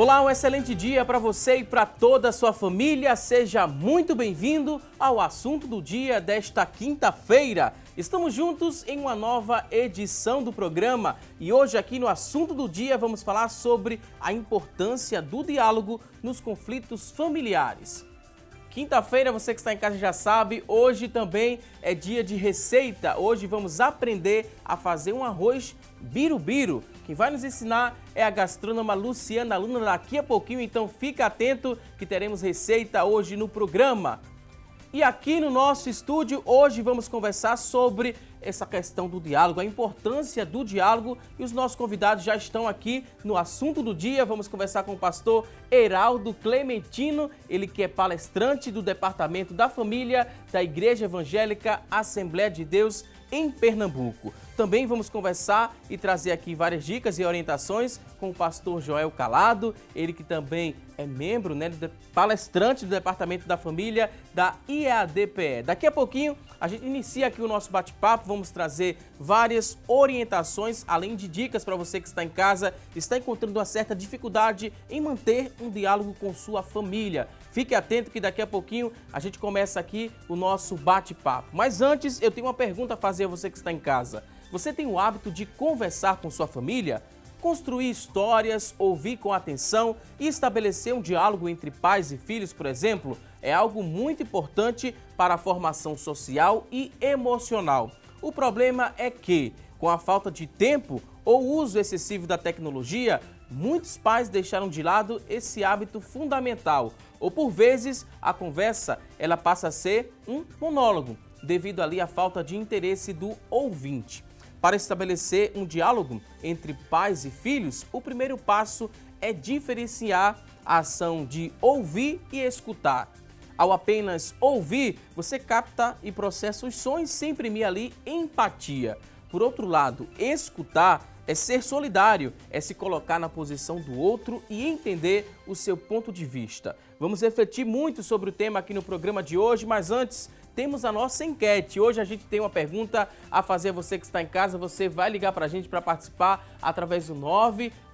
Olá, um excelente dia para você e para toda a sua família. Seja muito bem-vindo ao assunto do dia desta quinta-feira. Estamos juntos em uma nova edição do programa e hoje aqui no assunto do dia vamos falar sobre a importância do diálogo nos conflitos familiares. Quinta-feira, você que está em casa já sabe, hoje também é dia de receita. Hoje vamos aprender a fazer um arroz birubiru. Quem vai nos ensinar é a gastrônoma Luciana Luna daqui a pouquinho, então fica atento que teremos receita hoje no programa. E aqui no nosso estúdio, hoje vamos conversar sobre essa questão do diálogo, a importância do diálogo, e os nossos convidados já estão aqui no assunto do dia. Vamos conversar com o pastor Heraldo Clementino, ele que é palestrante do Departamento da Família da Igreja Evangélica Assembleia de Deus em Pernambuco. Também vamos conversar e trazer aqui várias dicas e orientações com o pastor Joel Calado, ele que também é membro, palestrante do Departamento da Família da IADPE. Daqui a pouquinho a gente inicia aqui o nosso bate-papo, vamos trazer várias orientações, além de dicas para você que está em casa, está encontrando uma certa dificuldade em manter um diálogo com sua família. Fique atento que daqui a pouquinho a gente começa aqui o nosso bate-papo. Mas antes, eu tenho uma pergunta a fazer a você que está em casa. Você tem o hábito de conversar com sua família? Construir histórias, ouvir com atenção e estabelecer um diálogo entre pais e filhos, por exemplo, é algo muito importante para a formação social e emocional. O problema é que, com a falta de tempo ou uso excessivo da tecnologia, muitos pais deixaram de lado esse hábito fundamental. Ou por vezes, a conversa ela passa a ser um monólogo, devido ali à falta de interesse do ouvinte. Para estabelecer um diálogo entre pais e filhos, o primeiro passo é diferenciar a ação de ouvir e escutar. Ao apenas ouvir, você capta e processa os sons sem imprimir ali empatia. Por outro lado, escutar é ser solidário, é se colocar na posição do outro e entender o seu ponto de vista. Vamos refletir muito sobre o tema aqui no programa de hoje, mas antes temos a nossa enquete. Hoje a gente tem uma pergunta a fazer a você que está em casa. Você vai ligar para a gente para participar através do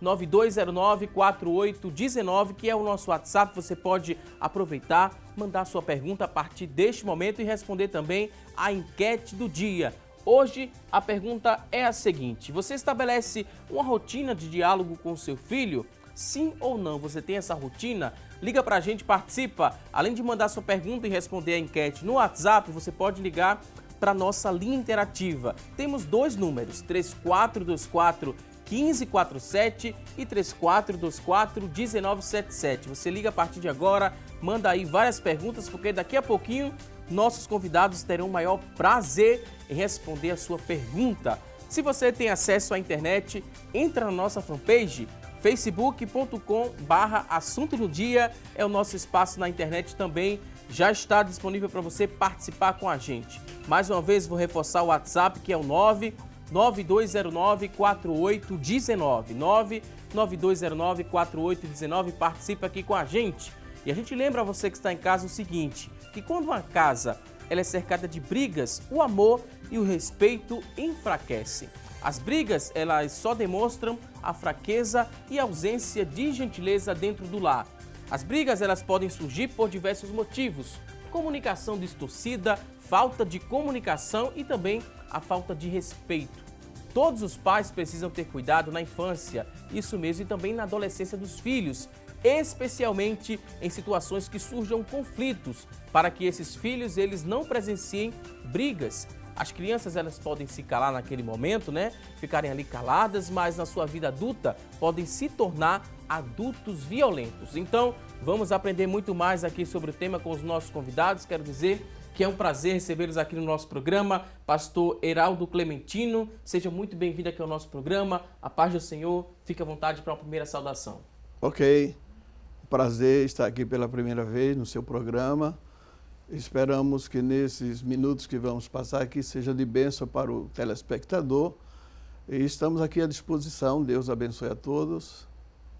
992094819, que é o nosso WhatsApp. Você pode aproveitar, mandar sua pergunta a partir deste momento e responder também a enquete do dia. Hoje a pergunta é a seguinte: você estabelece uma rotina de diálogo com seu filho? Sim ou não? Você tem essa rotina? Liga pra gente, participa. Além de mandar sua pergunta e responder a enquete no WhatsApp, você pode ligar para nossa linha interativa. Temos dois números, 3424-1547 e 3424-1977. Você liga a partir de agora, manda aí várias perguntas, porque daqui a pouquinho nossos convidados terão o maior prazer em responder a sua pergunta. Se você tem acesso à internet, entra na nossa fanpage, facebook.com/assunto do dia, é o nosso espaço na internet também, já está disponível para você participar com a gente. Mais uma vez vou reforçar o WhatsApp, que é o 992094819, 992094819, participa aqui com a gente. E a gente lembra a você que está em casa o seguinte, que quando uma casa ela é cercada de brigas, o amor e o respeito enfraquecem. As brigas, elas só demonstram a fraqueza e a ausência de gentileza dentro do lar. As brigas, elas podem surgir por diversos motivos: comunicação distorcida, falta de comunicação e também a falta de respeito. Todos os pais precisam ter cuidado na infância, isso mesmo, e também na adolescência dos filhos, especialmente em situações que surjam conflitos, para que esses filhos eles não presenciem brigas. As crianças elas podem se calar naquele momento, ficarem ali caladas, mas na sua vida adulta podem se tornar adultos violentos. Então, vamos aprender muito mais aqui sobre o tema com os nossos convidados. Quero dizer que é um prazer recebê-los aqui no nosso programa. Pastor Heraldo Clementino, seja muito bem-vindo aqui ao nosso programa. A paz do Senhor, fique à vontade para uma primeira saudação. Ok, prazer estar aqui pela primeira vez no seu programa. Esperamos que nesses minutos que vamos passar aqui seja de bênção para o telespectador. E estamos aqui à disposição. Deus abençoe a todos.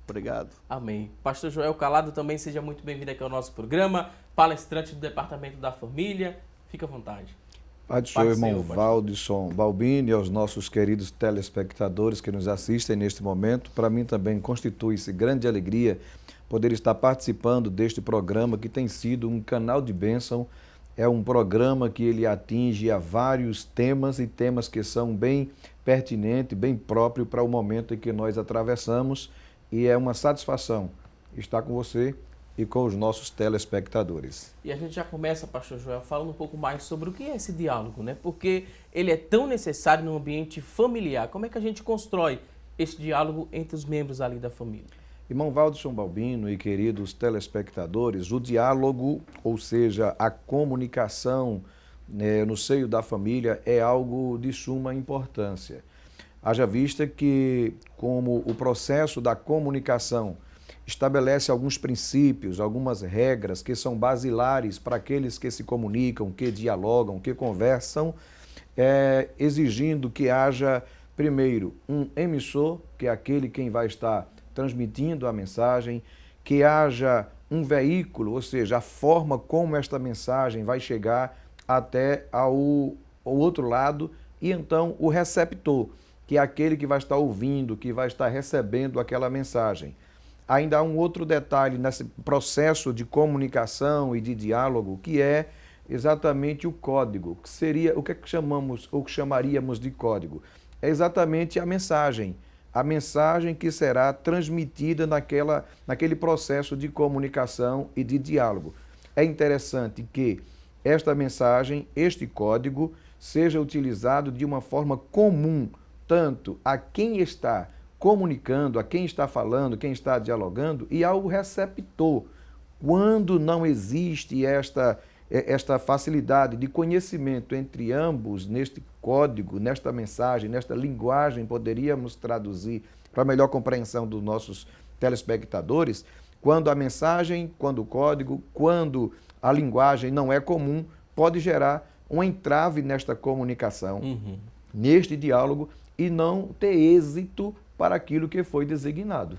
Obrigado. Amém. Pastor Joel Calado também seja muito bem-vindo aqui ao nosso programa, palestrante do Departamento da Família. Fique à vontade. Pai do Senhor, irmão Valdisson Balbino, e aos nossos queridos telespectadores que nos assistem neste momento. Para mim também constitui-se grande alegria poder estar participando deste programa que tem sido um canal de bênção. É um programa que ele atinge a vários temas e temas que são bem pertinentes, bem próprios para o momento em que nós atravessamos, e é uma satisfação estar com você e com os nossos telespectadores. E a gente já começa, pastor Joel, falando um pouco mais sobre o que é esse diálogo, né? Porque ele é tão necessário no ambiente familiar. Como é que a gente constrói esse diálogo entre os membros ali da família? Irmão Valdisson Balbino e queridos telespectadores, o diálogo, ou seja, a comunicação, né, no seio da família é algo de suma importância. Haja vista que, como o processo da comunicação estabelece alguns princípios, algumas regras que são basilares para aqueles que se comunicam, que dialogam, que conversam, exigindo que haja, primeiro, um emissor, que é aquele quem vai estar transmitindo a mensagem, que haja um veículo, ou seja, a forma como esta mensagem vai chegar até ao outro lado, e então o receptor, que é aquele que vai estar ouvindo, que vai estar recebendo aquela mensagem. Ainda há um outro detalhe nesse processo de comunicação e de diálogo, que é exatamente o código, que seria o que chamamos ou que chamaríamos de código. É exatamente a mensagem que será transmitida naquele processo de comunicação e de diálogo. É interessante que esta mensagem, este código, seja utilizado de uma forma comum, tanto a quem está comunicando, a quem está falando, quem está dialogando, e ao receptor. Quando não existe esta facilidade de conhecimento entre ambos neste código, nesta mensagem, nesta linguagem, poderíamos traduzir para melhor compreensão dos nossos telespectadores, quando a mensagem, quando o código, quando a linguagem não é comum, pode gerar um entrave nesta comunicação, neste diálogo, e não ter êxito para aquilo que foi designado.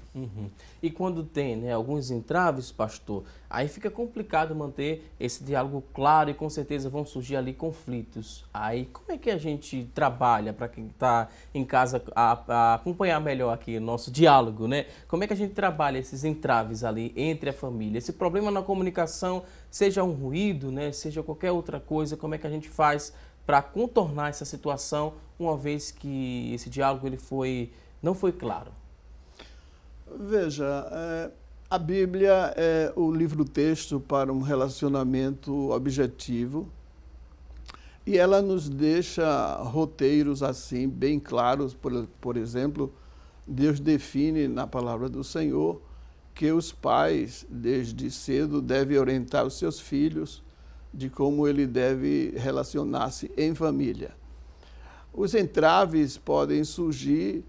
E quando tem, né, alguns entraves, pastor, aí fica complicado manter esse diálogo claro e com certeza vão surgir ali conflitos. Aí como é que a gente trabalha para quem está em casa a acompanhar melhor aqui o nosso diálogo, né? Como é que a gente trabalha esses entraves ali entre a família? Esse problema na comunicação, seja um ruído, né, seja qualquer outra coisa, como é que a gente faz para contornar essa situação, uma vez que esse diálogo não foi claro? Veja, a Bíblia é o livro-texto para um relacionamento objetivo, e ela nos deixa roteiros assim bem claros. Por exemplo, Deus define na palavra do Senhor que os pais, desde cedo, devem orientar os seus filhos de como ele deve relacionar-se em família. Os entraves podem surgir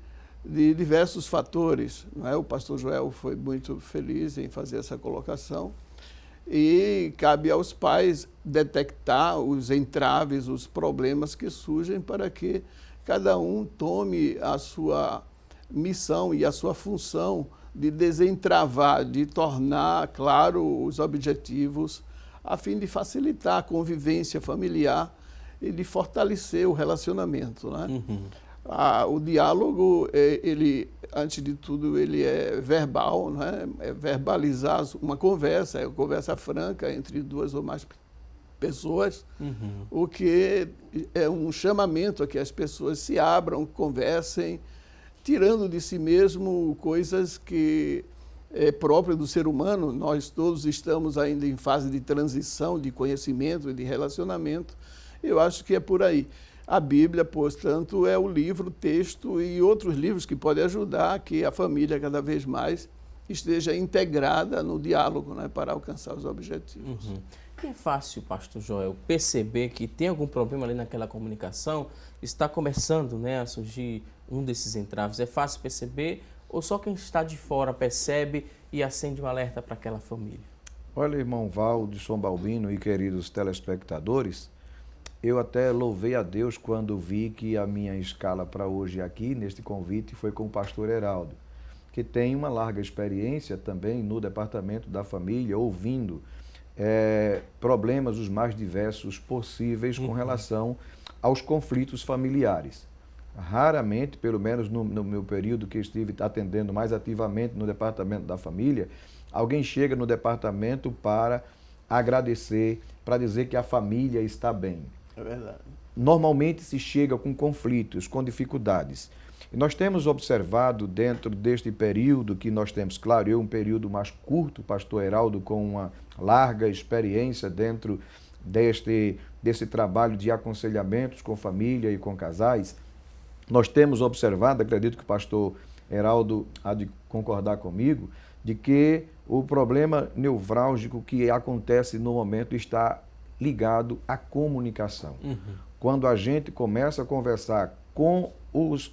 de diversos fatores, não é? O pastor Joel foi muito feliz em fazer essa colocação, e cabe aos pais detectar os entraves, os problemas que surgem, para que cada um tome a sua missão e a sua função de desentravar, de tornar claro os objetivos, a fim de facilitar a convivência familiar e de fortalecer o relacionamento, né? O diálogo, ele, antes de tudo, ele é verbal, né? É verbalizar uma conversa, é uma conversa franca entre duas ou mais pessoas, o que é um chamamento a que as pessoas se abram, conversem, tirando de si mesmo coisas que é própria do ser humano. Nós todos estamos ainda em fase de transição, de conhecimento e de relacionamento. Eu acho que é por aí. A Bíblia, portanto, é o livro, texto e outros livros que podem ajudar que a família cada vez mais esteja integrada no diálogo, né, para alcançar os objetivos. E é fácil, pastor Joel, perceber que tem algum problema ali naquela comunicação, está começando, né, a surgir um desses entraves. É fácil perceber ou só quem está de fora percebe e acende um alerta para aquela família? Olha, irmão Valdisson Balbino e queridos telespectadores, eu até louvei a Deus quando vi que a minha escala para hoje aqui, neste convite, foi com o pastor Heraldo, que tem uma larga experiência também no departamento da família, ouvindo problemas os mais diversos possíveis com relação aos conflitos familiares. Raramente, pelo menos no meu período que estive atendendo mais ativamente no departamento da família, alguém chega no departamento para agradecer, para dizer que a família está bem. É verdade. Normalmente se chega com conflitos, com dificuldades. E nós temos observado dentro deste período que nós temos, claro, um período mais curto, pastor Heraldo, com uma larga experiência dentro desse trabalho de aconselhamentos com família e com casais, nós temos observado, acredito que o pastor Heraldo há de concordar comigo, de que o problema nevrálgico que acontece no momento está ligado à comunicação. Quando a gente começa a conversar com os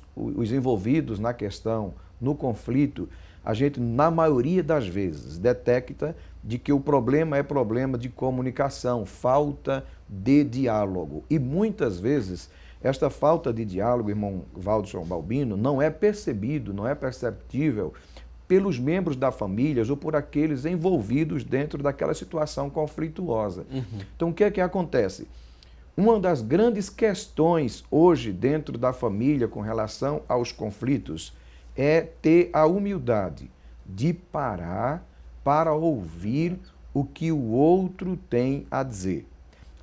envolvidos na questão, no conflito, a gente, na maioria das vezes, detecta de que o problema é problema de comunicação, falta de diálogo. E muitas vezes, esta falta de diálogo, irmão Waldson Balbino, não é percebido, não é perceptível pelos membros da família ou por aqueles envolvidos dentro daquela situação conflituosa. Então, o que é que acontece? Uma das grandes questões hoje dentro da família com relação aos conflitos é ter a humildade de parar para ouvir o que o outro tem a dizer.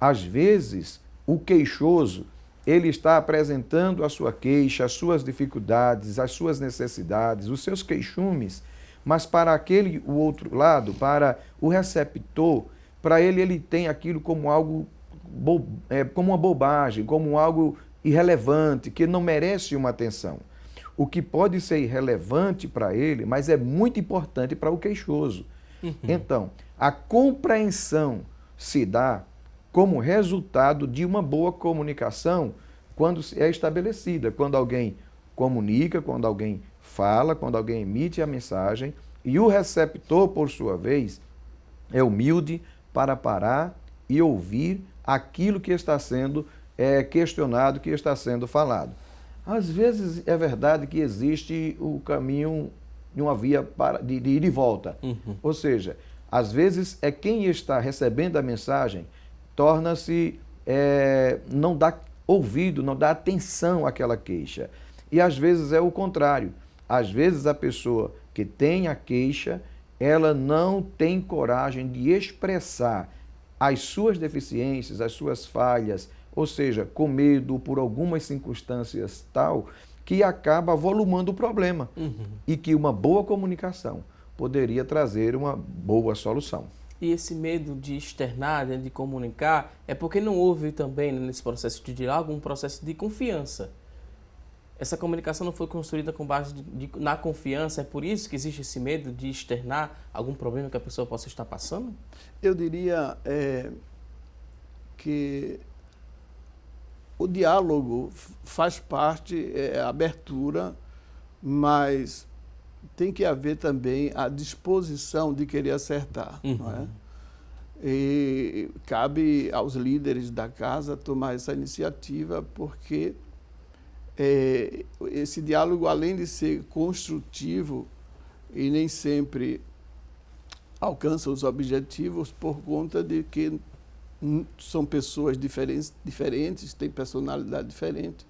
Às vezes, o queixoso, ele está apresentando a sua queixa, as suas dificuldades, as suas necessidades, os seus queixumes, mas para o outro lado, para o receptor, para ele tem aquilo como algo como uma bobagem, como algo irrelevante, que não merece uma atenção. O que pode ser irrelevante para ele, mas é muito importante para o queixoso. Então, a compreensão se dá como resultado de uma boa comunicação quando é estabelecida, quando alguém comunica, quando alguém fala, quando alguém emite a mensagem e o receptor, por sua vez, é humilde para parar e ouvir aquilo que está sendo questionado, que está sendo falado. Às vezes é verdade que existe o caminho de uma via de ir e volta. Ou seja, às vezes é quem está recebendo a mensagem torna-se, não dá ouvido, não dá atenção àquela queixa. E às vezes é o contrário. Às vezes a pessoa que tem a queixa, ela não tem coragem de expressar as suas deficiências, as suas falhas, ou seja, com medo por algumas circunstâncias tal, que acaba avolumando o problema e que uma boa comunicação poderia trazer uma boa solução. E esse medo de externar, de comunicar, é porque não houve também, nesse processo de diálogo, um processo de confiança. Essa comunicação não foi construída com base na confiança, é por isso que existe esse medo de externar algum problema que a pessoa possa estar passando? Eu diria que o diálogo faz parte, a abertura, mas tem que haver também a disposição de querer acertar. Não é? E cabe aos líderes da casa tomar essa iniciativa, porque esse diálogo, além de ser construtivo, e nem sempre alcança os objetivos por conta de que são pessoas diferentes, têm personalidade diferente,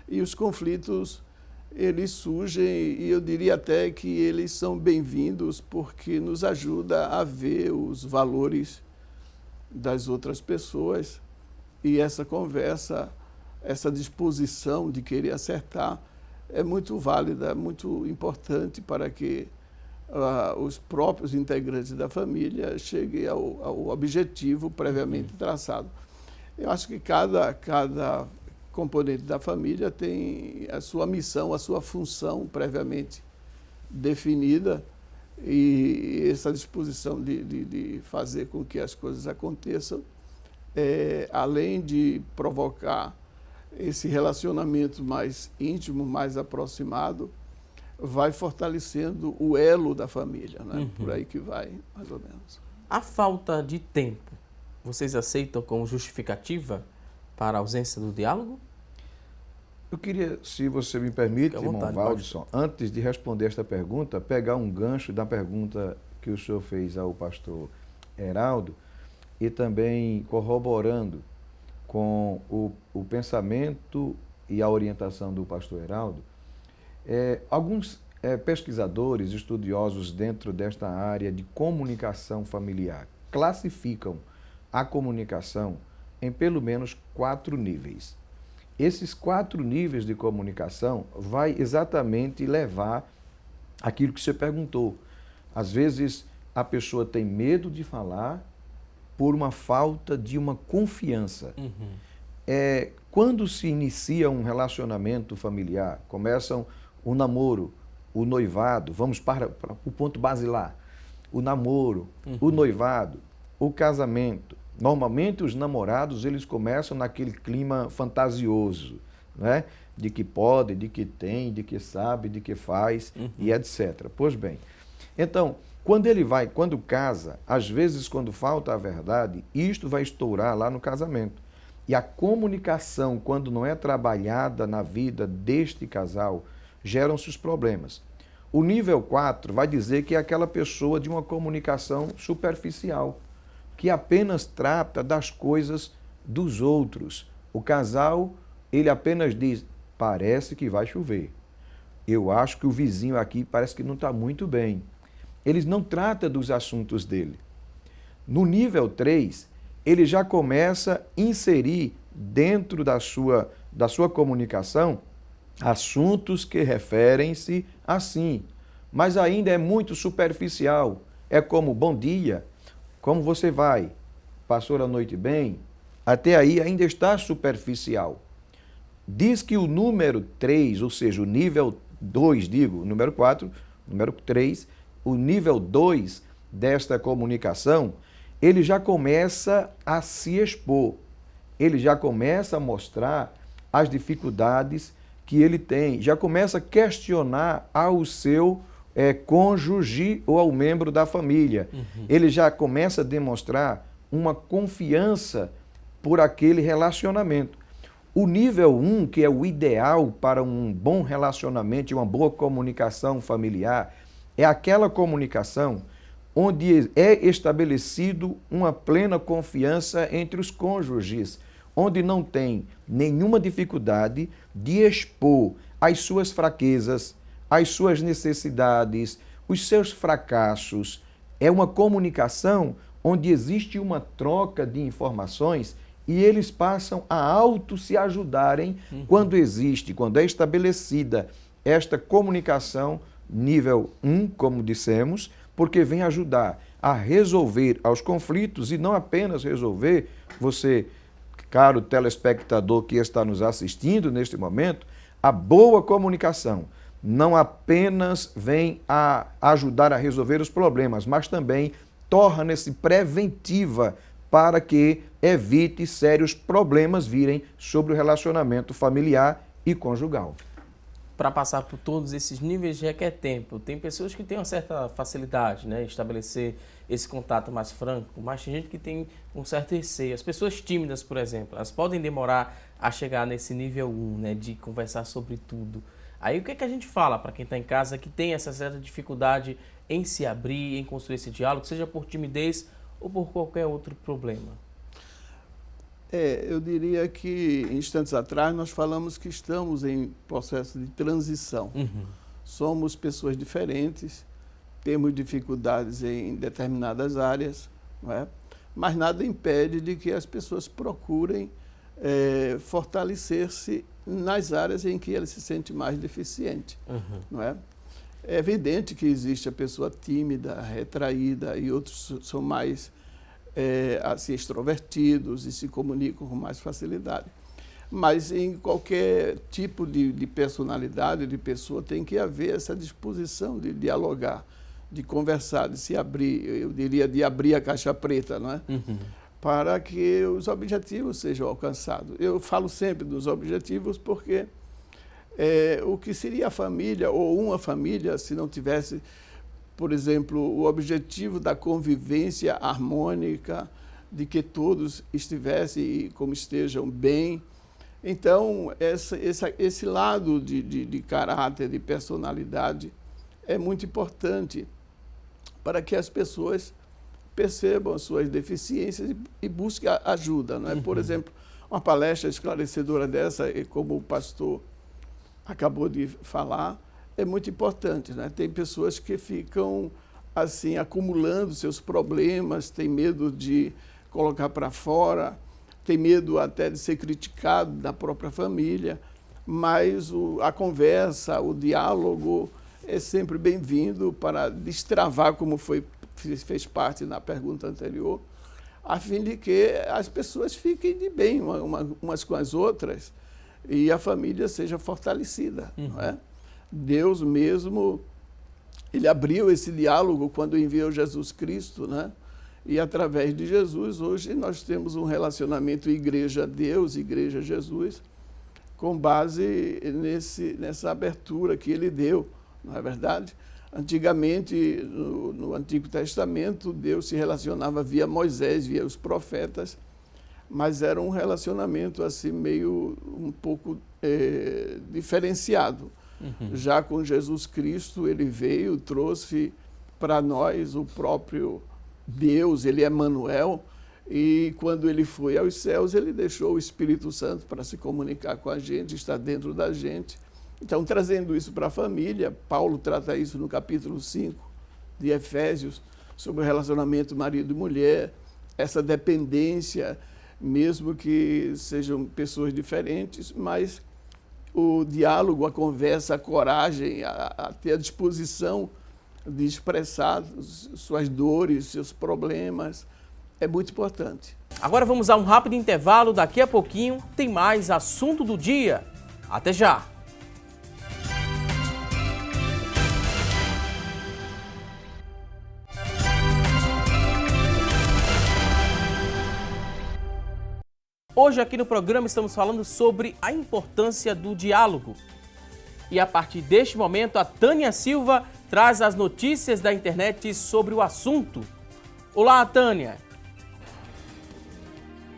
e os conflitos, eles surgem, e eu diria até que eles são bem-vindos, porque nos ajuda a ver os valores das outras pessoas, e essa conversa, essa disposição de querer acertar é muito válida, é muito importante para que os próprios integrantes da família cheguem ao objetivo previamente traçado. Eu acho que cada componente da família tem a sua missão, a sua função previamente definida, e essa disposição de fazer com que as coisas aconteçam, além de provocar esse relacionamento mais íntimo, mais aproximado, vai fortalecendo o elo da família, né? Por aí que vai, mais ou menos. A falta de tempo, vocês aceitam como justificativa para a ausência do diálogo? Eu queria, se você me permite, irmão Waldson, antes de responder esta pergunta, pegar um gancho da pergunta que o senhor fez ao pastor Heraldo, e também corroborando com o pensamento e a orientação do pastor Heraldo, alguns pesquisadores, estudiosos dentro desta área de comunicação familiar classificam a comunicação em pelo menos 4 níveis. Esses 4 níveis de comunicação vai exatamente levar aquilo que você perguntou. Às vezes a pessoa tem medo de falar por uma falta de uma confiança. Quando se inicia um relacionamento familiar, começam o namoro, o noivado, vamos para o ponto basilar, o namoro, o noivado, o casamento. Normalmente os namorados, eles começam naquele clima fantasioso, né? De que pode, de que tem, de que sabe, de que faz e etc. Pois bem, então, quando casa, às vezes quando falta a verdade, isto vai estourar lá no casamento. E a comunicação, quando não é trabalhada na vida deste casal, geram-se os problemas. O nível 4 vai dizer que é aquela pessoa de uma comunicação superficial, que apenas trata das coisas dos outros. O casal, ele apenas diz, parece que vai chover. Eu acho que o vizinho aqui parece que não está muito bem. Eles não tratam dos assuntos dele. No nível 3, ele já começa a inserir dentro da sua comunicação assuntos que referem-se assim, mas ainda é muito superficial. É como, bom dia, como você vai? Passou a noite bem? Até aí ainda está superficial. Diz que o número 3, ou seja, o nível 2, o número 4, número 3, o nível 2 desta comunicação, ele já começa a se expor, ele já começa a mostrar as dificuldades que ele tem, já começa a questionar ao seu cônjuge ou ao membro da família. Ele já começa a demonstrar uma confiança por aquele relacionamento. O nível 1, que é o ideal para um bom relacionamento e uma boa comunicação familiar, é aquela comunicação onde é estabelecido uma plena confiança entre os cônjuges, onde não tem nenhuma dificuldade de expor as suas fraquezas, as suas necessidades, os seus fracassos. É uma comunicação onde existe uma troca de informações e eles passam a se ajudarem quando é estabelecida esta comunicação nível 1, como dissemos, porque vem ajudar a resolver os conflitos e não apenas resolver, você, caro telespectador que está nos assistindo neste momento, a boa comunicação não apenas vem a ajudar a resolver os problemas, mas também torna-se preventiva para que evite sérios problemas virem sobre o relacionamento familiar e conjugal. Para passar por todos esses níveis requer tempo. Tem pessoas que têm uma certa facilidade, né, em estabelecer esse contato mais franco, mas tem gente que tem um certo receio. As pessoas tímidas, por exemplo, elas podem demorar a chegar nesse nível 1, né, de conversar sobre tudo. Aí o que é que a gente fala para quem está em casa que tem essa certa dificuldade em se abrir, em construir esse diálogo, seja por timidez ou por qualquer outro problema? Eu diria que, instantes atrás, nós falamos que estamos em processo de transição. Somos pessoas diferentes, temos dificuldades em determinadas áreas, não é? Mas nada impede de que as pessoas procurem fortalecer-se nas áreas em que elas se sentem mais deficientes, não é? É evidente que existe a pessoa tímida, retraída, e outros são mais assim, extrovertidos e se comunicam com mais facilidade. Mas em qualquer tipo de personalidade, de pessoa, tem que haver essa disposição de dialogar, de conversar, de se abrir, eu diria de abrir a caixa preta, não é? Para que os objetivos sejam alcançados. Eu falo sempre dos objetivos porque o que seria a família, ou uma família, se não tivesse, por exemplo, o objetivo da convivência harmônica, de que todos estivessem e como estejam bem. Então, esse lado de caráter, de personalidade, é muito importante para que as pessoas percebam as suas deficiências e busquem ajuda. Não é? Por exemplo, uma palestra esclarecedora dessa, como o pastor acabou de falar, é muito importante. Né? Tem pessoas que ficam assim acumulando seus problemas, tem medo de colocar para fora, tem medo até de ser criticado da própria família, mas a conversa, o diálogo é sempre bem-vindo para destravar, como fez parte na pergunta anterior, a fim de que as pessoas fiquem de bem umas com as outras e a família seja fortalecida. Não é? Deus mesmo, ele abriu esse diálogo quando enviou Jesus Cristo, né? E através de Jesus, hoje nós temos um relacionamento Igreja-Deus, Igreja-Jesus, com base nessa abertura que ele deu, não é verdade? Antigamente, no Antigo Testamento, Deus se relacionava via Moisés, via os profetas, mas era um relacionamento assim meio um pouco diferenciado. Já com Jesus Cristo, ele veio, trouxe para nós o próprio Deus, ele é Emmanuel, e quando ele foi aos céus, ele deixou o Espírito Santo para se comunicar com a gente, estar dentro da gente. Então, trazendo isso para a família, Paulo trata isso no capítulo 5 de Efésios, sobre o relacionamento marido e mulher, essa dependência, mesmo que sejam pessoas diferentes, mas o diálogo, a conversa, a coragem, a ter a disposição de expressar suas dores, seus problemas, é muito importante. Agora vamos a um rápido intervalo, daqui a pouquinho tem mais assunto do dia. Até já! Hoje aqui no programa estamos falando sobre a importância do diálogo. E a partir deste momento, a Tânia Silva traz as notícias da internet sobre o assunto. Olá, Tânia!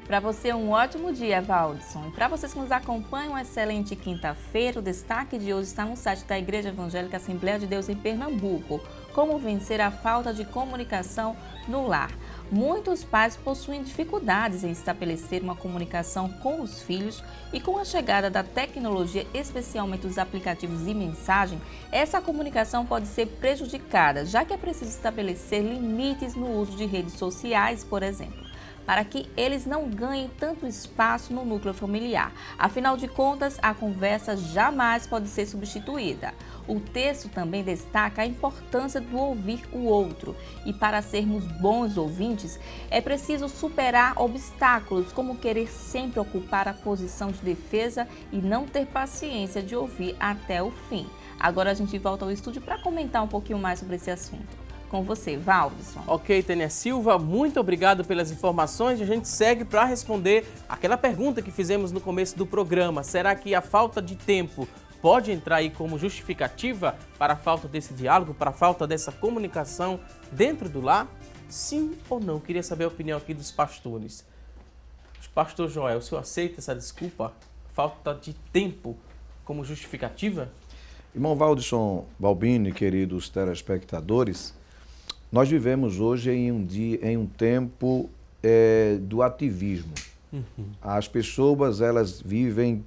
Para você, um ótimo dia, Valdson. E para vocês que nos acompanham, uma excelente quinta-feira. O destaque de hoje está no site da Igreja Evangélica Assembleia de Deus em Pernambuco. Como vencer a falta de comunicação no lar. Muitos pais possuem dificuldades em estabelecer uma comunicação com os filhos e com a chegada da tecnologia, especialmente os aplicativos de mensagem, essa comunicação pode ser prejudicada, já que é preciso estabelecer limites no uso de redes sociais, por exemplo, para que eles não ganhem tanto espaço no núcleo familiar. Afinal de contas, a conversa jamais pode ser substituída. O texto também destaca a importância do ouvir o outro. E para sermos bons ouvintes, é preciso superar obstáculos, como querer sempre ocupar a posição de defesa e não ter paciência de ouvir até o fim. Agora a gente volta ao estúdio para comentar um pouquinho mais sobre esse assunto. Com você, Valdson. Ok, Tânia Silva, muito obrigado pelas informações. A gente segue para responder aquela pergunta que fizemos no começo do programa. Será que a falta de tempo pode entrar aí como justificativa para a falta desse diálogo, para a falta dessa comunicação dentro do lar? Sim ou não? Queria saber a opinião aqui dos pastores. Pastor Joel, o senhor aceita essa desculpa? Falta de tempo como justificativa? Irmão Valdson Balbini, queridos telespectadores, nós vivemos hoje em um tempo do ativismo. As pessoas, elas vivem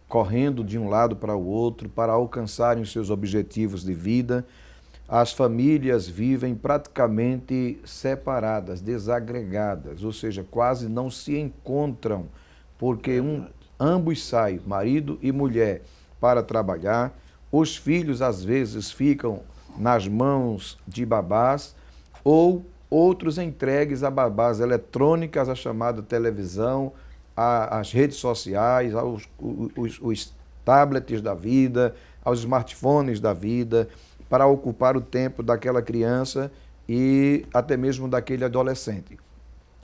correndo de um lado para o outro para alcançarem os seus objetivos de vida. As famílias vivem praticamente separadas, desagregadas, ou seja, quase não se encontram, porque ambos saem, marido e mulher, para trabalhar. Os filhos, às vezes, ficam nas mãos de babás ou outros entregues a babás eletrônicas, a chamada televisão, às redes sociais, os tablets da vida, aos smartphones da vida, para ocupar o tempo daquela criança e até mesmo daquele adolescente.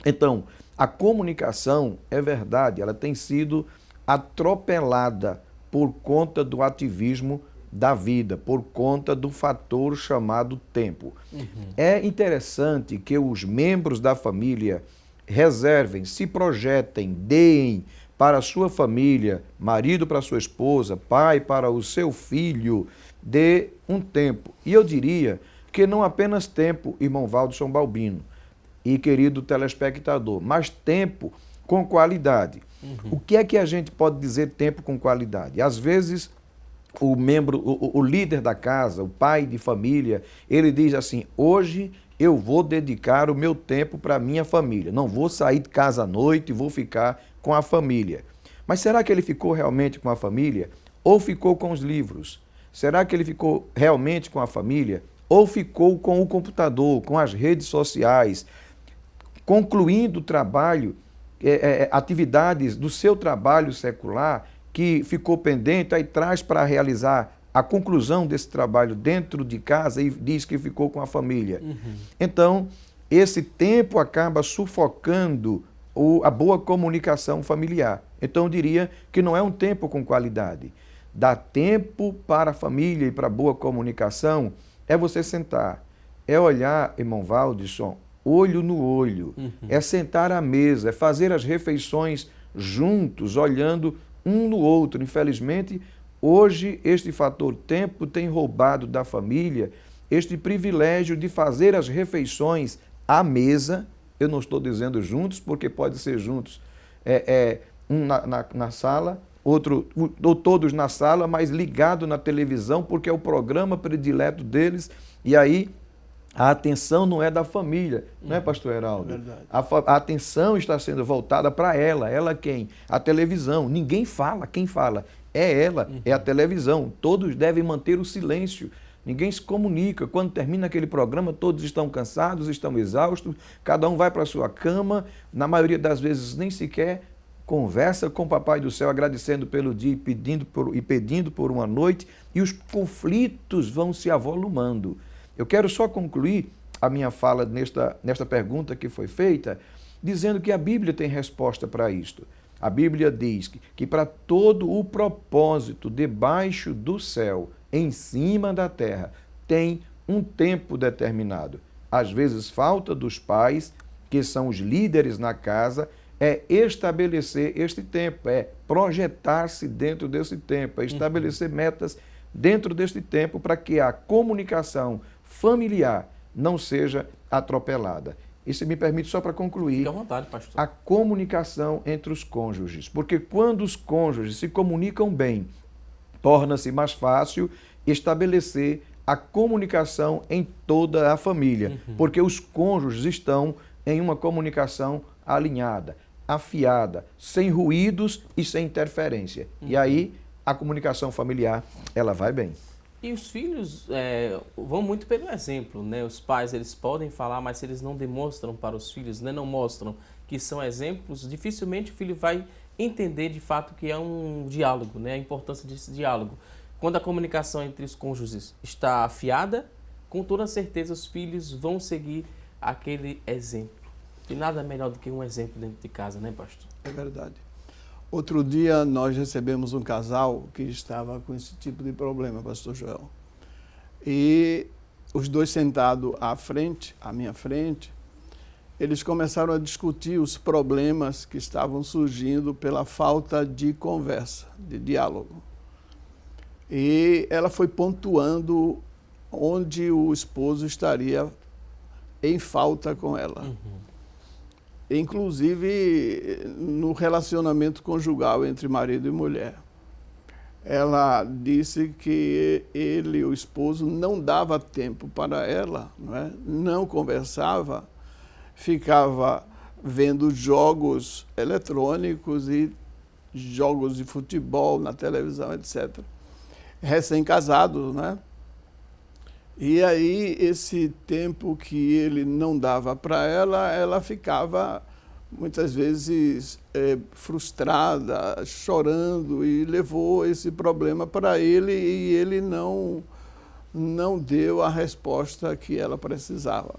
Então, a comunicação, é verdade, ela tem sido atropelada por conta do ativismo da vida, por conta do fator chamado tempo. É interessante que os membros da família reservem, se projetem, deem para a sua família, marido para a sua esposa, pai para o seu filho, dê um tempo. E eu diria que não apenas tempo, irmão Valdson Balbino, e querido telespectador, mas tempo com qualidade. O que é que a gente pode dizer tempo com qualidade? Às vezes, o líder da casa, o pai de família, ele diz assim: hoje eu vou dedicar o meu tempo para a minha família. Não vou sair de casa à noite, vou ficar com a família. Mas será que ele ficou realmente com a família? Ou ficou com os livros? Será que ele ficou realmente com a família? Ou ficou com o computador, com as redes sociais, concluindo o trabalho, atividades do seu trabalho secular que ficou pendente, aí traz para realizar a conclusão desse trabalho dentro de casa e diz que ficou com a família. Então, esse tempo acaba sufocando a boa comunicação familiar. Então, eu diria que não é um tempo com qualidade. Dar tempo para a família e para a boa comunicação é você sentar, é olhar, irmão Valdisson, olho no olho, é sentar à mesa, é fazer as refeições juntos, olhando um no outro. Infelizmente, hoje, este fator tempo tem roubado da família este privilégio de fazer as refeições à mesa. Eu não estou dizendo juntos, porque pode ser juntos, um na sala, outro, ou todos na sala, mas ligado na televisão, porque é o programa predileto deles, e aí a atenção não é da família, não é, pastor Heraldo? A atenção está sendo voltada para ela. Ela quem? A televisão. Ninguém fala, quem fala é ela, é a televisão. Todos devem manter o silêncio. Ninguém se comunica. Quando termina aquele programa, todos estão cansados, estão exaustos, cada um vai para a sua cama, na maioria das vezes nem sequer conversa com o Papai do Céu, agradecendo pelo dia e pedindo por uma noite, e os conflitos vão se avolumando. Eu quero só concluir a minha fala nesta pergunta que foi feita, dizendo que a Bíblia tem resposta para isto. A Bíblia diz que para todo o propósito debaixo do céu, em cima da terra, tem um tempo determinado. Às vezes falta dos pais, que são os líderes na casa, é estabelecer este tempo, é projetar-se dentro desse tempo, é estabelecer metas dentro deste tempo para que a comunicação familiar não seja atropelada. E se me permite, só para concluir, fique à vontade, pastor, a comunicação entre os cônjuges, porque quando os cônjuges se comunicam bem, torna-se mais fácil estabelecer a comunicação em toda a família, porque os cônjuges estão em uma comunicação alinhada, afiada, sem ruídos e sem interferência. E aí a comunicação familiar, ela vai bem. E os filhos vão muito pelo exemplo, né? Os pais, eles podem falar, mas se eles não demonstram para os filhos, né? Não mostram que são exemplos, dificilmente o filho vai entender de fato que é um diálogo, né? A importância desse diálogo. Quando a comunicação entre os cônjuges está afiada, com toda certeza os filhos vão seguir aquele exemplo. E nada melhor do que um exemplo dentro de casa, né, pastor? É verdade. Outro dia nós recebemos um casal que estava com esse tipo de problema, pastor Joel. E os dois sentados à minha frente, eles começaram a discutir os problemas que estavam surgindo pela falta de conversa, de diálogo. E ela foi pontuando onde o esposo estaria em falta com ela. Inclusive no relacionamento conjugal entre marido e mulher. Ela disse que ele, o esposo, não dava tempo para ela, não conversava, ficava vendo jogos eletrônicos e jogos de futebol na televisão, etc. Recém-casados, né? E aí, esse tempo que ele não dava para ela, ela ficava, muitas vezes, frustrada, chorando, e levou esse problema para ele, e ele não deu a resposta que ela precisava.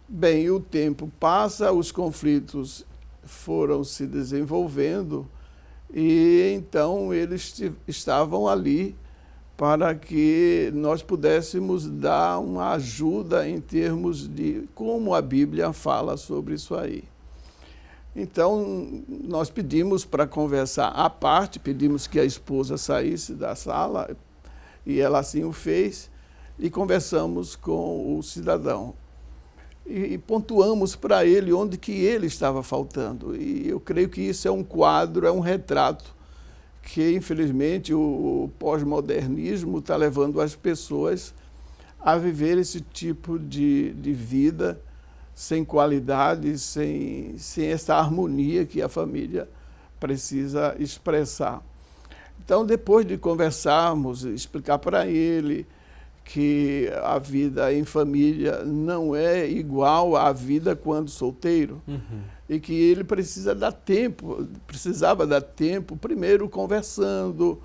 Bem, o tempo passa, os conflitos foram se desenvolvendo, e então eles estavam ali para que nós pudéssemos dar uma ajuda em termos de como a Bíblia fala sobre isso aí. Então, nós pedimos para conversar à parte, pedimos que a esposa saísse da sala, e ela assim o fez, e conversamos com o cidadão. e pontuamos para ele onde que ele estava faltando. E eu creio que isso é um quadro, é um retrato que, infelizmente, o pós-modernismo está levando as pessoas a viver esse tipo de vida sem qualidade, sem essa harmonia que a família precisa expressar. Então, depois de conversarmos, explicar para ele que a vida em família não é igual à vida quando solteiro, e que ele precisava dar tempo, primeiro conversando,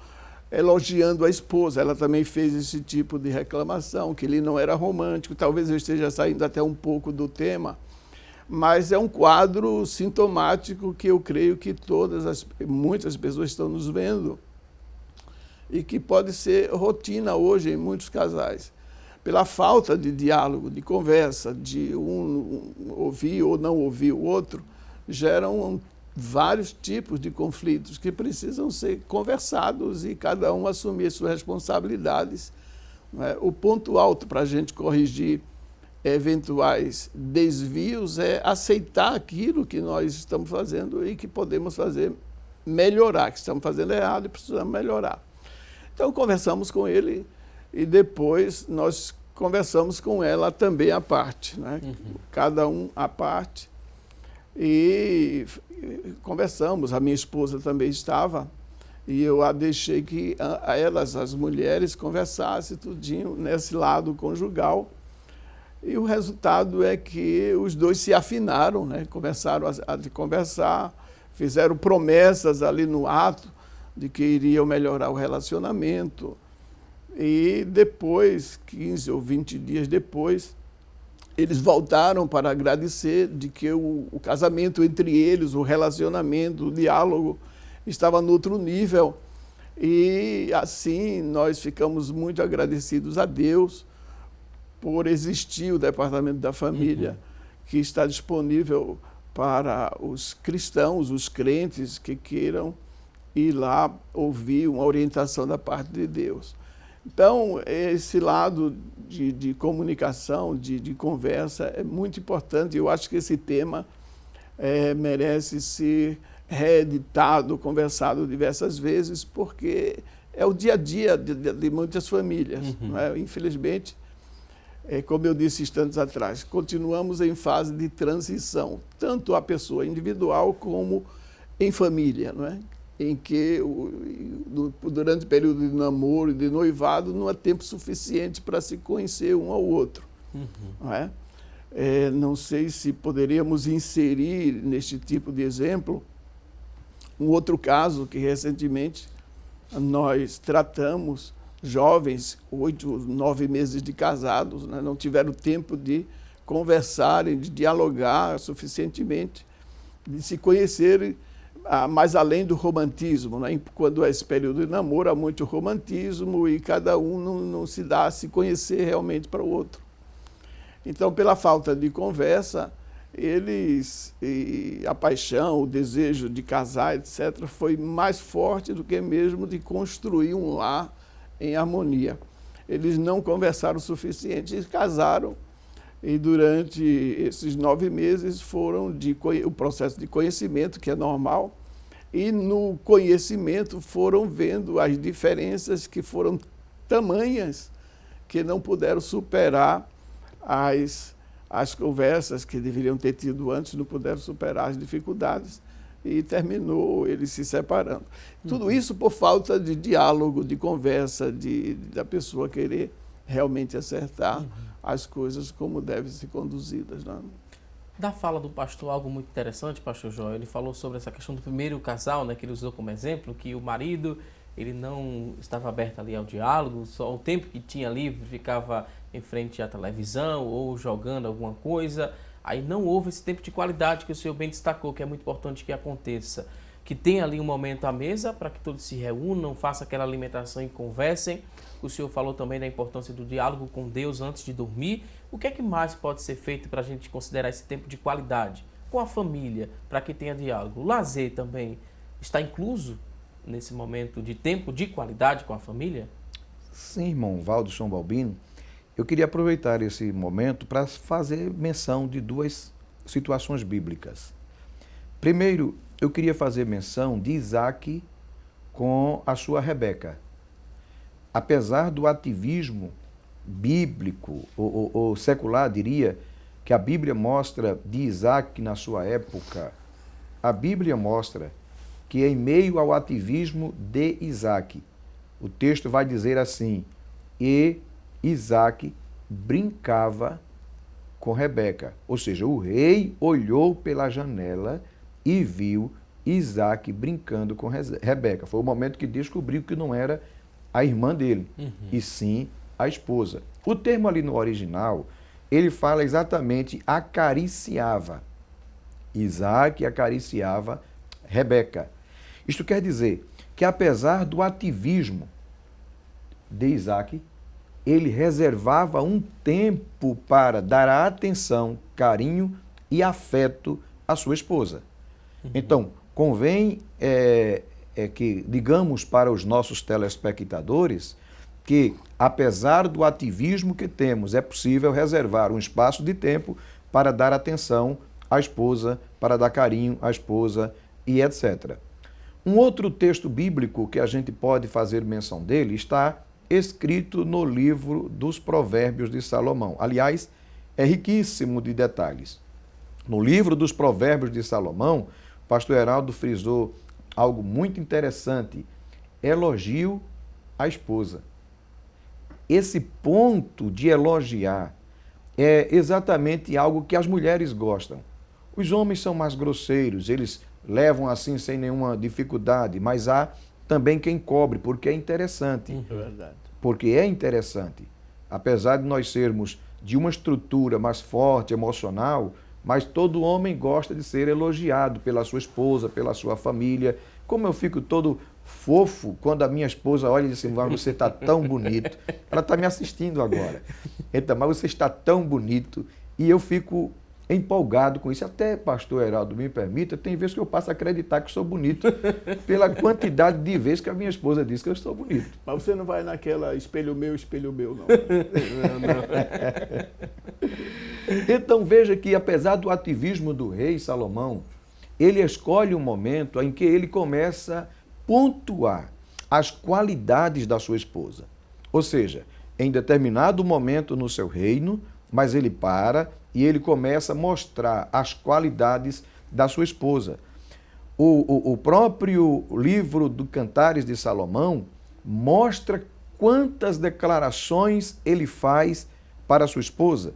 elogiando a esposa. Ela também fez esse tipo de reclamação, que ele não era romântico. Talvez eu esteja saindo até um pouco do tema, mas é um quadro sintomático que eu creio que muitas pessoas estão nos vendo e que pode ser rotina hoje em muitos casais. Pela falta de diálogo, de conversa, de um ouvir ou não ouvir o outro, geram vários tipos de conflitos que precisam ser conversados e cada um assumir suas responsabilidades. O ponto alto para a gente corrigir eventuais desvios é aceitar aquilo que nós estamos fazendo e que podemos fazer melhorar, que estamos fazendo errado e precisamos melhorar. Então, conversamos com ele e depois nós conversamos com ela também à parte, né? Cada um à parte. E conversamos, a minha esposa também estava, e eu a deixei que elas, as mulheres, conversassem tudinho nesse lado conjugal. E o resultado é que os dois se afinaram, né? Começaram a conversar, fizeram promessas ali no ato de que iriam melhorar o relacionamento. E depois, 15 ou 20 dias depois, eles voltaram para agradecer de que o casamento entre eles, o relacionamento, o diálogo, estava no outro nível. E assim nós ficamos muito agradecidos a Deus por existir o Departamento da Família, que está disponível para os cristãos, os crentes que queiram ir lá ouvir uma orientação da parte de Deus. Então, esse lado de comunicação, de conversa, é muito importante. Eu acho que esse tema merece ser reeditado, conversado diversas vezes, porque é o dia a dia de muitas famílias. Não é? Infelizmente, como eu disse instantes atrás, continuamos em fase de transição, tanto a pessoa individual como em família, não é? Em que durante o período de namoro e de noivado não há tempo suficiente para se conhecer um ao outro. Não é? Não sei se poderíamos inserir neste tipo de exemplo um outro caso que recentemente nós tratamos, jovens, 8, 9 meses de casados, né, não tiveram tempo de conversarem, de dialogar suficientemente, de se conhecerem, mais além do romantismo, né? Quando é esse período de namoro, há muito romantismo e cada um não se dá a se conhecer realmente para o outro. Então, pela falta de conversa, a paixão, o desejo de casar, etc., foi mais forte do que mesmo de construir um lar em harmonia. Eles não conversaram o suficiente e casaram, e durante esses 9 meses foram o processo de conhecimento, que é normal, e no conhecimento foram vendo as diferenças que foram tamanhas que não puderam superar as conversas que deveriam ter tido antes, não puderam superar as dificuldades e terminou eles se separando. Tudo isso por falta de diálogo, de conversa, da pessoa querer realmente acertar as coisas como devem ser conduzidas. Né? Da fala do pastor, algo muito interessante, pastor Joel, ele falou sobre essa questão do primeiro casal, né, que ele usou como exemplo, que o marido ele não estava aberto ali ao diálogo, só o tempo que tinha livre ficava em frente à televisão ou jogando alguma coisa, aí não houve esse tempo de qualidade que o senhor bem destacou, que é muito importante que aconteça, que tenha ali um momento à mesa para que todos se reúnam, façam aquela alimentação e conversem. O senhor falou também da importância do diálogo com Deus antes de dormir. O que é que mais pode ser feito para a gente considerar esse tempo de qualidade com a família, para que tenha diálogo? O lazer também está incluso nesse momento de tempo de qualidade com a família? Sim, irmão Waldson Balbino. eu queria aproveitar esse momento para fazer menção de duas situações bíblicas. Primeiro, eu queria fazer menção de Isaac com a sua Rebeca. Apesar do ativismo bíblico, ou secular, diria, que a Bíblia mostra de Isaac na sua época, a Bíblia mostra que em meio ao ativismo de Isaac, o texto vai dizer assim, e Isaac brincava com Rebeca. Ou seja, o rei olhou pela janela e viu Isaac brincando com Rebeca. Foi o momento que descobriu que não era a irmã dele, e sim a esposa. O termo ali no original, ele fala exatamente acariciava. Isaac acariciava Rebeca. Isto quer dizer que apesar do ativismo de Isaac, ele reservava um tempo para dar atenção, carinho e afeto à sua esposa. Então, convém que digamos para os nossos telespectadores que, apesar do ativismo que temos, é possível reservar um espaço de tempo para dar atenção à esposa, para dar carinho à esposa e etc. Um outro texto bíblico que a gente pode fazer menção dele está escrito no livro dos Provérbios de Salomão. Aliás, é riquíssimo de detalhes. No livro dos Provérbios de Salomão, o pastor Heraldo frisou algo muito interessante, elogio à esposa. Esse ponto de elogiar é exatamente algo que as mulheres gostam. Os homens são mais grosseiros, eles levam assim sem nenhuma dificuldade, mas há também quem cobre, porque é interessante. É verdade. Porque é interessante. Apesar de nós sermos de uma estrutura mais forte, emocional, mas todo homem gosta de ser elogiado pela sua esposa, pela sua família. Como eu fico todo fofo quando a minha esposa olha e diz assim, você está tão bonito. Ela está me assistindo agora. Então, mas você está tão bonito. E eu fico empolgado com isso. Até, pastor Heraldo, me permita, tem vezes que eu passo a acreditar que sou bonito pela quantidade de vezes que a minha esposa diz que eu estou bonito. Mas você não vai naquela espelho meu, não. Então veja que, apesar do ativismo do rei Salomão, ele escolhe um momento em que ele começa a pontuar as qualidades da sua esposa. Ou seja, em determinado momento no seu reino, mas ele para e ele começa a mostrar as qualidades da sua esposa. O próprio livro do Cantares de Salomão mostra quantas declarações ele faz para a sua esposa.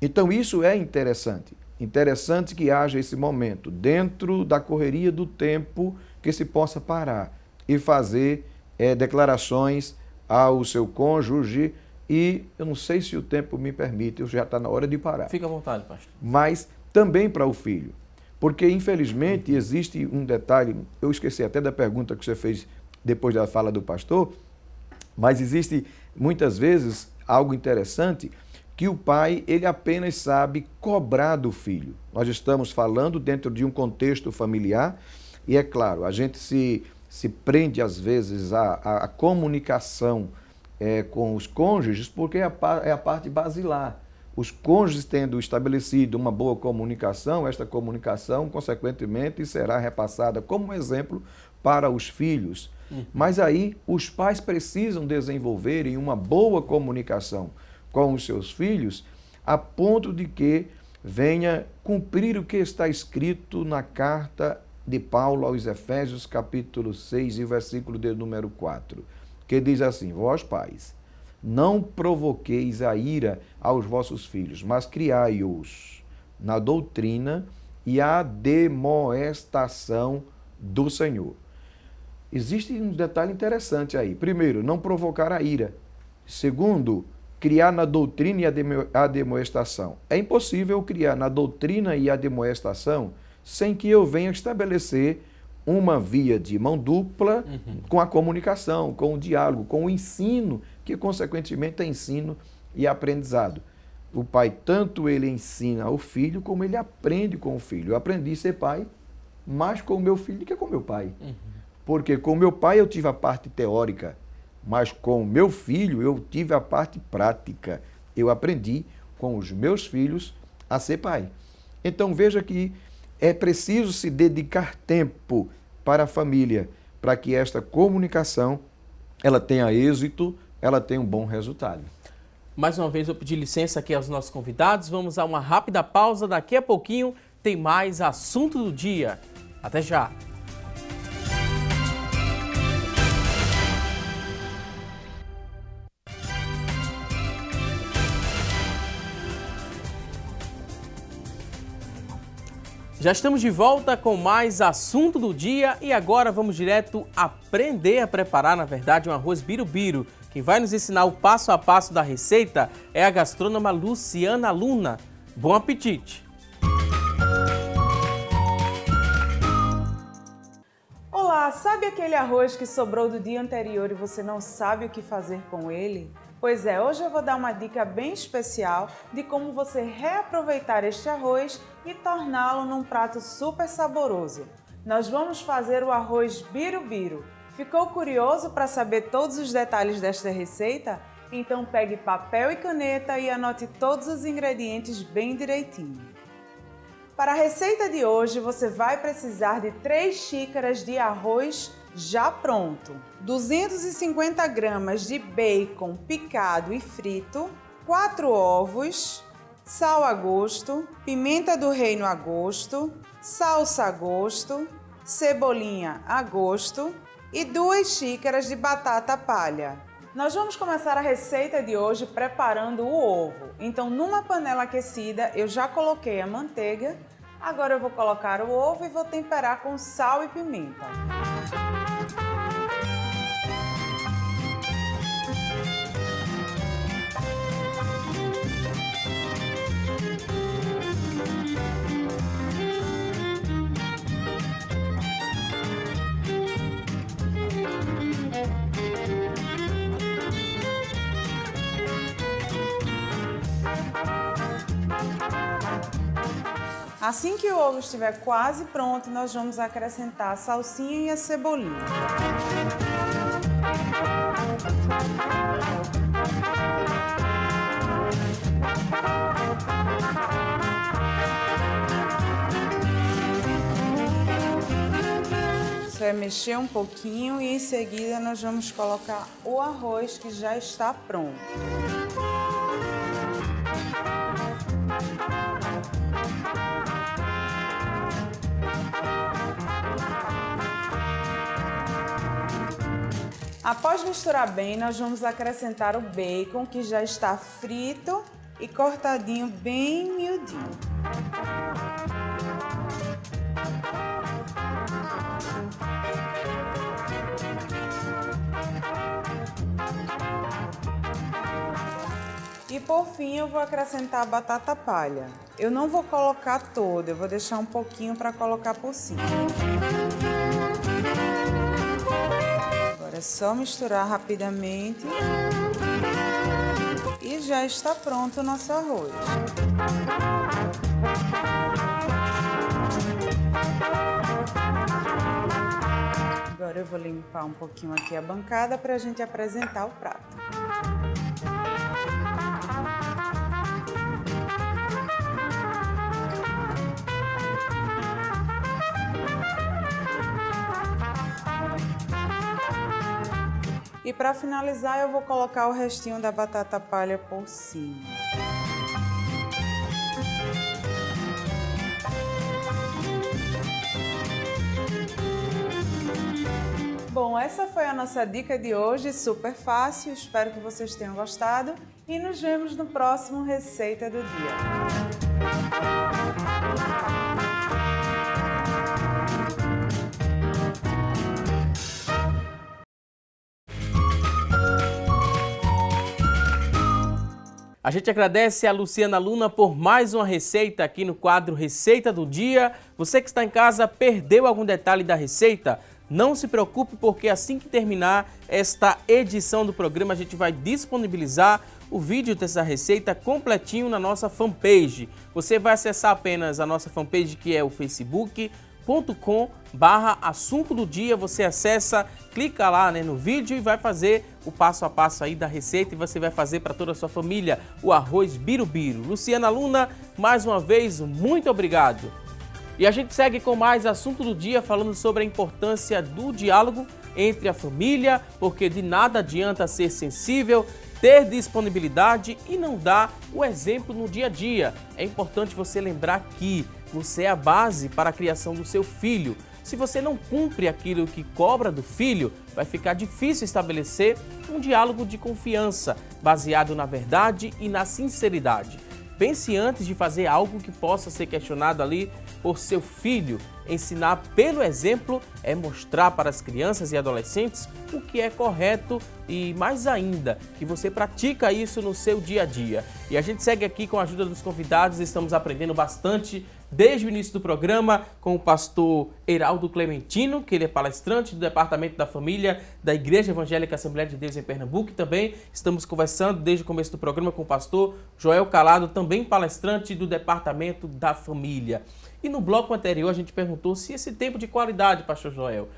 Então isso é interessante. Interessante que haja esse momento, dentro da correria do tempo, que se possa parar e fazer declarações ao seu cônjuge. E eu não sei se o tempo me permite, já está na hora de parar. Fica à vontade, pastor. Mas também para o filho. Porque, infelizmente, existe um detalhe, eu esqueci até da pergunta que você fez depois da fala do pastor, mas existe muitas vezes algo interessante, que o pai, ele apenas sabe cobrar do filho. Nós estamos falando dentro de um contexto familiar e, é claro, a gente se prende às vezes à comunicação com os cônjuges, porque é a parte basilar. Os cônjuges tendo estabelecido uma boa comunicação, esta comunicação, consequentemente, será repassada como exemplo para os filhos. Mas aí os pais precisam desenvolverem uma boa comunicação com os seus filhos, a ponto de que venha cumprir o que está escrito na carta de Paulo aos Efésios, capítulo 6, e versículo de número 4. Que diz assim, vós pais, não provoqueis a ira aos vossos filhos, mas criai-os na doutrina e a demoestação do Senhor. Existe um detalhe interessante aí. Primeiro, não provocar a ira. Segundo, criar na doutrina e a demoestação. É impossível criar na doutrina e a demoestação sem que eu venha estabelecer uma via de mão dupla com a comunicação, com o diálogo, com o ensino, que consequentemente é ensino e aprendizado. O pai, tanto ele ensina ao filho, como ele aprende com o filho. Eu aprendi a ser pai mais com o meu filho do que com o meu pai. Porque com o meu pai eu tive a parte teórica, mas com o meu filho eu tive a parte prática. eu aprendi com os meus filhos a ser pai. Então veja que é preciso se dedicar tempo para a família, para que esta comunicação ela tenha êxito, ela tenha um bom resultado. Mais uma vez eu pedi licença aqui aos nossos convidados, vamos a uma rápida pausa, daqui a pouquinho tem mais assunto do dia. Até já! Já estamos de volta com mais assunto do dia e agora vamos direto aprender a preparar, na verdade, um arroz birubiru. Quem vai nos ensinar o passo a passo da receita é a gastrônoma Luciana Luna. Bom apetite! Olá, sabe aquele arroz que sobrou do dia anterior e você não sabe o que fazer com ele? Pois é, hoje eu vou dar uma dica bem especial de como você reaproveitar este arroz e torná-lo num prato super saboroso. Nós vamos fazer o arroz birubiru. Ficou curioso para saber todos os detalhes desta receita? Então pegue papel e caneta e anote todos os ingredientes bem direitinho. Para a receita de hoje, você vai precisar de 3 xícaras de arroz já pronto, 250 gramas de bacon picado e frito, 4 ovos, sal a gosto, pimenta do reino a gosto, salsa a gosto, cebolinha a gosto e 2 xícaras de batata palha. Nós vamos começar a receita de hoje preparando o ovo. Então, numa panela aquecida, eu já coloquei a manteiga. Agora eu vou colocar o ovo e vou temperar com sal e pimenta. Assim que o ovo estiver quase pronto, nós vamos acrescentar a salsinha e a cebolinha. Você vai mexer um pouquinho e em seguida nós vamos colocar o arroz que já está pronto. Após misturar bem, nós vamos acrescentar o bacon que já está frito e cortadinho bem miudinho. E por fim eu vou acrescentar a batata palha. Eu não vou colocar toda, eu vou deixar um pouquinho para colocar por cima. É só misturar rapidamente e já está pronto o nosso arroz. Agora eu vou limpar um pouquinho aqui a bancada para a gente apresentar o prato. E para finalizar, eu vou colocar o restinho da batata palha por cima. Bom, essa foi a nossa dica de hoje, super fácil, espero que vocês tenham gostado e nos vemos no próximo Receita do Dia. A gente agradece a Luciana Luna por mais uma receita aqui no quadro Receita do Dia. Você que está em casa perdeu algum detalhe da receita? Não se preocupe, porque assim que terminar esta edição do programa, a gente vai disponibilizar o vídeo dessa receita completinho na nossa fanpage. Você vai acessar apenas a nossa fanpage, que é o Facebook, youtube.com/assunto do dia. Você acessa, clica lá, né, no vídeo e vai fazer o passo a passo aí da receita e você vai fazer para toda a sua família o arroz birubiru. Luciana Luna, mais uma vez, muito obrigado. E a gente segue com mais assunto do dia, falando sobre a importância do diálogo entre a família, porque de nada adianta ser sensível, ter disponibilidade e não dar o exemplo no dia a dia. É importante você lembrar que você é a base para a criação do seu filho. Se você não cumpre aquilo que cobra do filho, vai ficar difícil estabelecer um diálogo de confiança, baseado na verdade e na sinceridade. Pense antes de fazer algo que possa ser questionado ali por seu filho. Ensinar pelo exemplo é mostrar para as crianças e adolescentes o que é correto e, mais ainda, que você pratica isso no seu dia a dia. E a gente segue aqui com a ajuda dos convidados, estamos aprendendo bastante desde o início do programa com o pastor Heraldo Clementino, que ele é palestrante do Departamento da Família da Igreja Evangélica Assembleia de Deus em Pernambuco. E também estamos conversando desde o começo do programa com o pastor Joel Calado, também palestrante do Departamento da Família. E no bloco anterior a gente perguntou se esse tempo de qualidade, pastor Joel,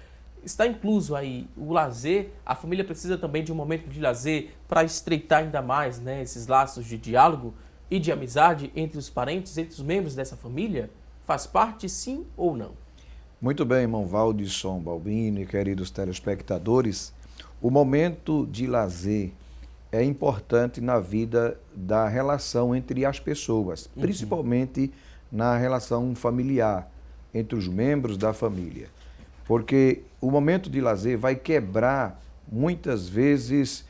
está incluso aí o lazer. A família precisa também de um momento de lazer para estreitar ainda mais, né, esses laços de diálogo e de amizade entre os parentes, entre os membros dessa família? Faz parte, sim ou não? Muito bem, irmão Valdisson Balbino e queridos telespectadores. O momento de lazer é importante na vida da relação entre as pessoas, principalmente na relação familiar, entre os membros da família. Porque o momento de lazer vai quebrar, muitas vezes,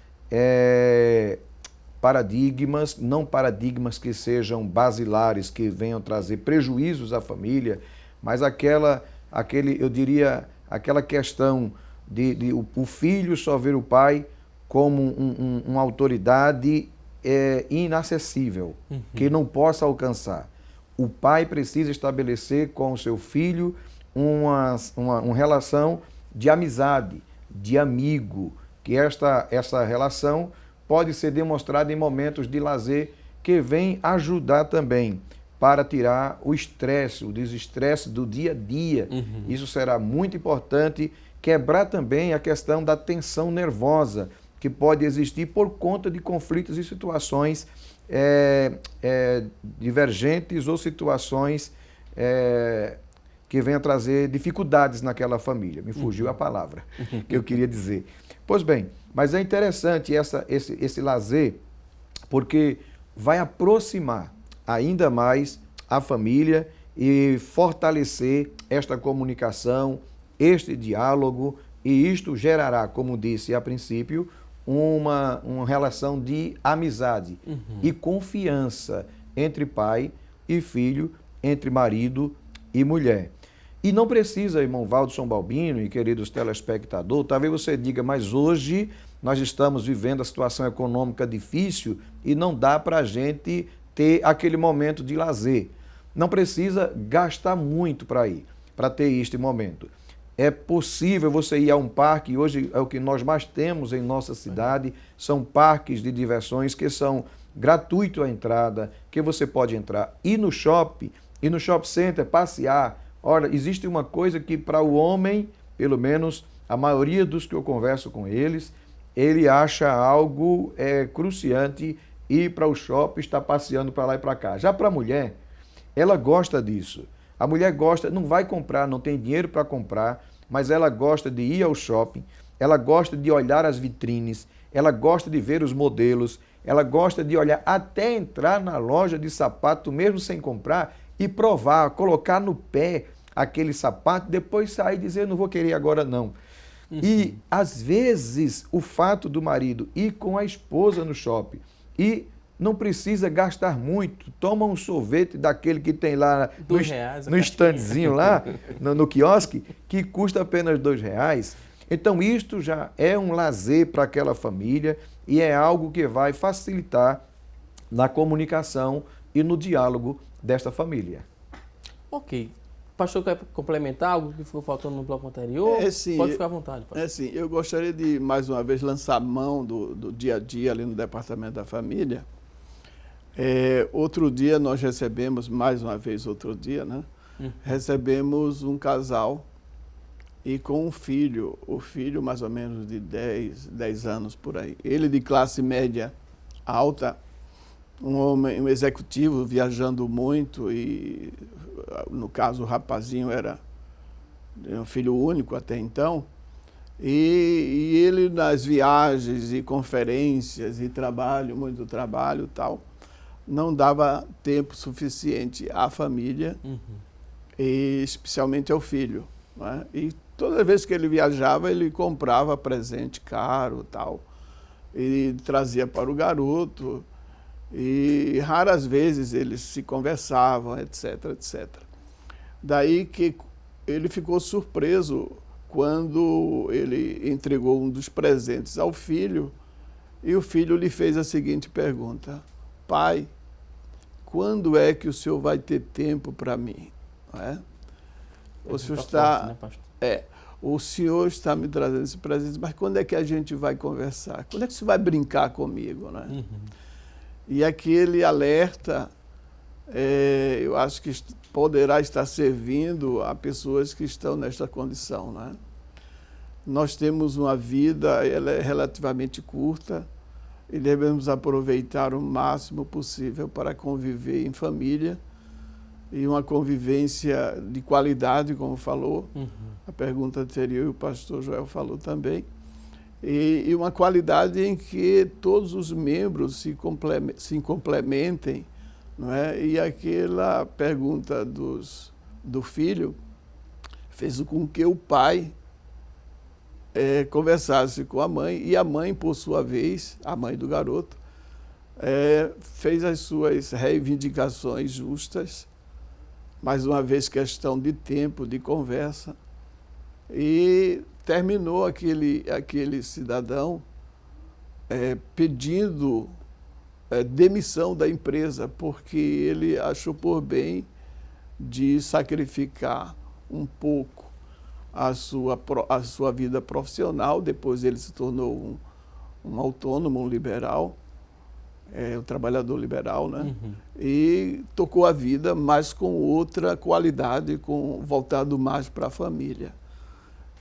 paradigmas, não paradigmas que sejam basilares, que venham trazer prejuízos à família, mas aquela questão de o filho só ver o pai como uma autoridade inacessível, que não possa alcançar. O pai precisa estabelecer com o seu filho uma relação de amizade, de amigo, que essa relação pode ser demonstrada em momentos de lazer que vem ajudar também para tirar o estresse, o desestresse do dia a dia. Isso será muito importante, quebrar também a questão da tensão nervosa que pode existir por conta de conflitos e situações divergentes ou situações que venham trazer dificuldades naquela família. Me fugiu a palavra que eu queria dizer. Pois bem, mas é interessante esse lazer, porque vai aproximar ainda mais a família e fortalecer esta comunicação, este diálogo, e isto gerará, como disse a princípio, uma relação de amizade e confiança entre pai e filho, entre marido e mulher. E não precisa, irmão Valdisson Balbino e queridos telespectadores, talvez você diga, mas hoje nós estamos vivendo a situação econômica difícil e não dá para a gente ter aquele momento de lazer. Não precisa gastar muito para ir, para ter este momento. É possível você ir a um parque, hoje é o que nós mais temos em nossa cidade, são parques de diversões que são gratuito a entrada, que você pode entrar, ir no shopping center, passear. Olha, existe uma coisa que para o homem, pelo menos a maioria dos que eu converso com eles, ele acha algo cruciante ir para o shopping, estar passeando para lá e para cá. Já para a mulher, ela gosta disso. A mulher gosta, não vai comprar, não tem dinheiro para comprar, mas ela gosta de ir ao shopping, ela gosta de olhar as vitrines, ela gosta de ver os modelos, ela gosta de olhar, até entrar na loja de sapato, mesmo sem comprar, e provar, colocar no pé aquele sapato, depois sair e dizer, não vou querer agora não. E, às vezes, o fato do marido ir com a esposa no shopping e não precisa gastar muito, toma um sorvete daquele que tem lá no estandezinho lá, no quiosque, que custa apenas R$2. Então, isto já é um lazer para aquela família e é algo que vai facilitar na comunicação e no diálogo desta família. Ok. O pastor quer complementar algo que ficou faltando no bloco anterior? Sim, pode ficar à vontade, pastor. Sim, eu gostaria de, mais uma vez, lançar mão do dia a dia ali no Departamento da Família. Outro dia nós recebemos, mais uma vez outro dia, né, recebemos um casal e com um filho, o filho mais ou menos de 10 anos por aí. Ele de classe média alta, um homem, um executivo viajando muito e, no caso, o rapazinho era um filho único até então. E ele nas viagens e conferências e trabalho, muito trabalho e tal, não dava tempo suficiente à família, e especialmente ao filho, né? E toda vez que ele viajava, ele comprava presente caro e tal, e trazia para o garoto, e raras vezes eles se conversavam, etc, etc. Daí que ele ficou surpreso quando ele entregou um dos presentes ao filho, e o filho lhe fez a seguinte pergunta: pai, quando é que o senhor vai ter tempo para mim? Não é? O senhor está, forte, né, pastor? O senhor está me trazendo esse presente, mas quando é que a gente vai conversar? Quando é que você vai brincar comigo? Né? E aquele alerta, eu acho que poderá estar servindo a pessoas que estão nesta condição, né? Nós temos uma vida, ela é relativamente curta, e devemos aproveitar o máximo possível para conviver em família, e uma convivência de qualidade, como falou a pergunta anterior, e o pastor Joel falou também, e uma qualidade em que todos os membros se complementem, não é? E aquela pergunta do filho fez com que o pai conversasse com a mãe, e a mãe, por sua vez, a mãe do garoto, fez as suas reivindicações justas, mais uma vez questão de tempo, de conversa, e terminou aquele cidadão pedindo demissão da empresa, porque ele achou por bem de sacrificar um pouco a sua vida profissional. Depois ele se tornou um autônomo, um liberal, um trabalhador liberal, né? E tocou a vida, mas com outra qualidade, voltado mais para a família.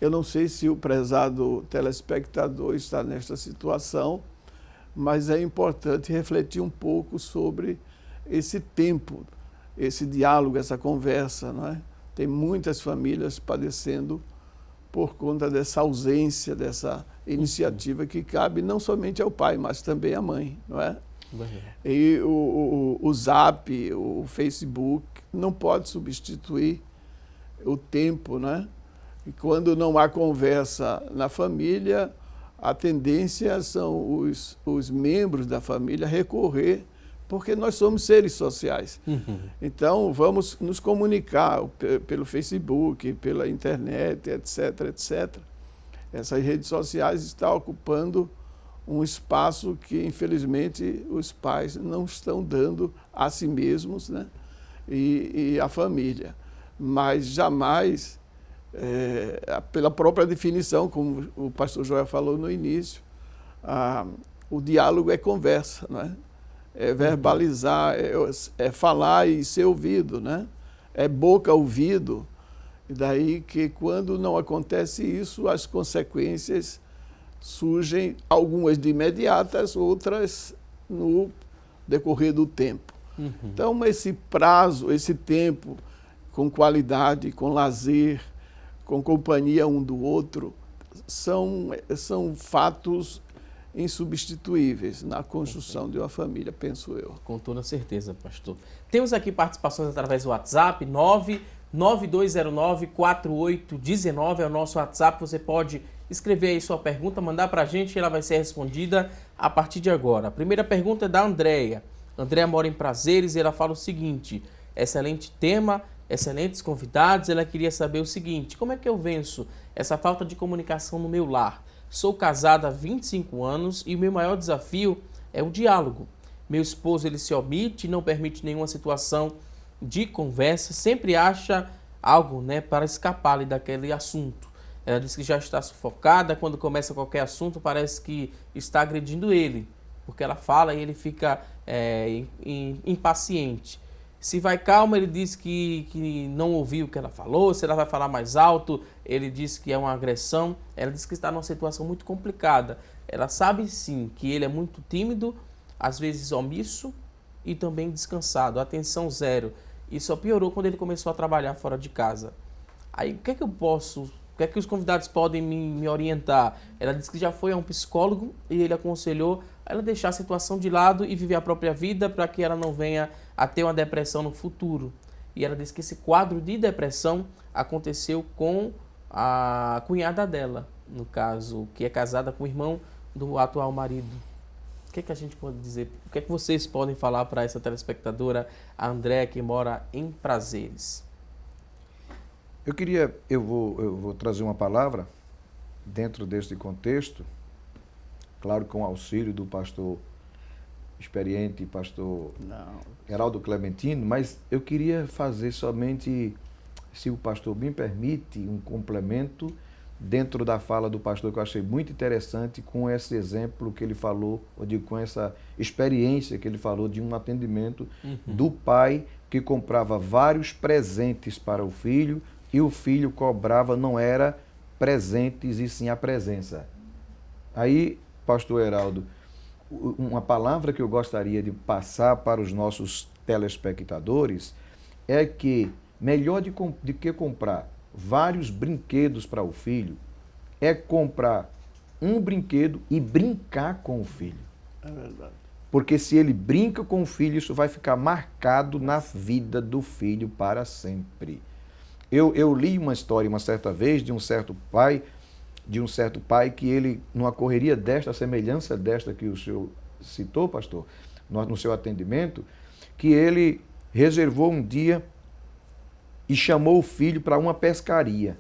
Eu não sei se o prezado telespectador está nesta situação, mas é importante refletir um pouco sobre esse tempo, esse diálogo, essa conversa, não é? Tem muitas famílias padecendo por conta dessa ausência, dessa iniciativa que cabe não somente ao pai, mas também à mãe, não é? E o Zap, o Facebook, não pode substituir o tempo, né? E quando não há conversa na família, a tendência são os membros da família recorrer, porque nós somos seres sociais. Então, vamos nos comunicar pelo Facebook, pela internet, etc, etc. Essas redes sociais estão ocupando um espaço que, infelizmente, os pais não estão dando a si mesmos, né? E à família. Mas jamais, pela própria definição, como o pastor Joel falou no início, o diálogo é conversa, não é? É verbalizar, é falar e ser ouvido, né? É boca ouvido. E daí que, quando não acontece isso, as consequências surgem, algumas de imediatas, outras no decorrer do tempo. Então, esse prazo, esse tempo, com qualidade, com lazer, com companhia um do outro, são fatos insubstituíveis na construção de uma família, penso eu. Com toda certeza, pastor. Temos aqui participações através do WhatsApp, 99209-4819 é o nosso WhatsApp. Você pode escrever aí sua pergunta, mandar para a gente e ela vai ser respondida a partir de agora. A primeira pergunta é da Andréia. Andréia mora em Prazeres e ela fala o seguinte: excelente tema, excelentes convidados. Ela queria saber o seguinte: como é que eu venço essa falta de comunicação no meu lar? Sou casada há 25 anos e o meu maior desafio é o diálogo. Meu esposo, ele se omite, não permite nenhuma situação de conversa, sempre acha algo, né, para escapar ali daquele assunto. Ela diz que já está sufocada, quando começa qualquer assunto parece que está agredindo ele, porque ela fala e ele fica impaciente. Se vai calma, ele diz que não ouviu o que ela falou. Se ela vai falar mais alto, ele diz que é uma agressão. Ela diz que está numa situação muito complicada. Ela sabe sim que ele é muito tímido, às vezes omisso e também descansado, atenção zero. E só piorou quando ele começou a trabalhar fora de casa. Aí o que é que eu posso, o que é que os convidados podem me orientar? Ela disse que já foi a um psicólogo e ele aconselhou ela deixar a situação de lado e viver a própria vida para que ela não venha a ter uma depressão no futuro. E ela disse que esse quadro de depressão aconteceu com a cunhada dela, no caso, que é casada com o irmão do atual marido. O que é que a gente pode dizer? O que é que vocês podem falar para essa telespectadora, a Andréa, que mora em Prazeres? Eu vou trazer uma palavra dentro deste contexto, claro, com o auxílio do pastor experiente, pastor Heraldo Clementino, mas eu queria fazer somente, se o pastor me permite, um complemento dentro da fala do pastor, que eu achei muito interessante, com esse exemplo que ele falou, ou digo, com essa experiência que ele falou de um atendimento do pai que comprava vários presentes para o filho e o filho cobrava, não era presentes e sim a presença. Aí, pastor Heraldo, uma palavra que eu gostaria de passar para os nossos telespectadores é que melhor de que comprar vários brinquedos para o filho é comprar um brinquedo e brincar com o filho. É verdade. Porque se ele brinca com o filho, isso vai ficar marcado na vida do filho para sempre. Eu li uma história uma certa vez de um certo pai que ele, numa correria desta, semelhança desta que o senhor citou, pastor, no seu atendimento, que ele reservou um dia e chamou o filho para uma pescaria.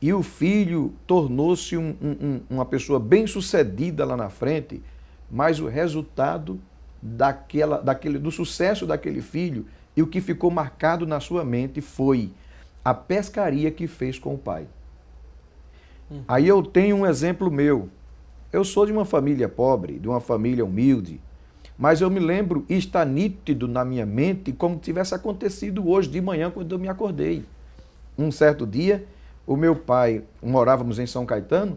E o filho tornou-se uma pessoa bem-sucedida lá na frente, mas o resultado do sucesso daquele filho e o que ficou marcado na sua mente foi a pescaria que fez com o pai. Aí eu tenho um exemplo meu. Eu sou de uma família pobre, de uma família humilde, mas eu me lembro, e está nítido na minha mente, como tivesse acontecido hoje de manhã, quando eu me acordei. Um certo dia, o meu pai, morávamos em São Caetano,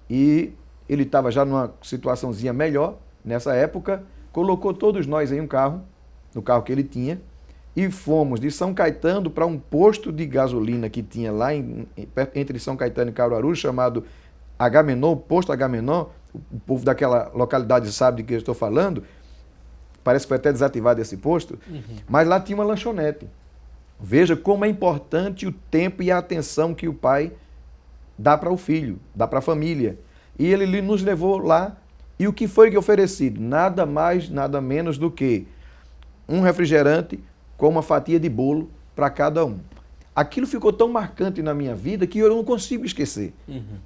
e ele estava já numa situaçãozinha melhor, nessa época, colocou todos nós em um carro, no carro que ele tinha, e fomos de São Caetano para um posto de gasolina que tinha lá entre São Caetano e Caruaru, chamado Agamenon, posto Agamenon. O povo daquela localidade sabe de que eu estou falando. Parece que foi até desativado esse posto. Mas lá tinha uma lanchonete. Veja como é importante o tempo e a atenção que o pai dá para o filho, dá para a família. E ele nos levou lá. E o que foi oferecido? Nada mais, nada menos do que um refrigerante com uma fatia de bolo para cada um. Aquilo ficou tão marcante na minha vida que eu não consigo esquecer.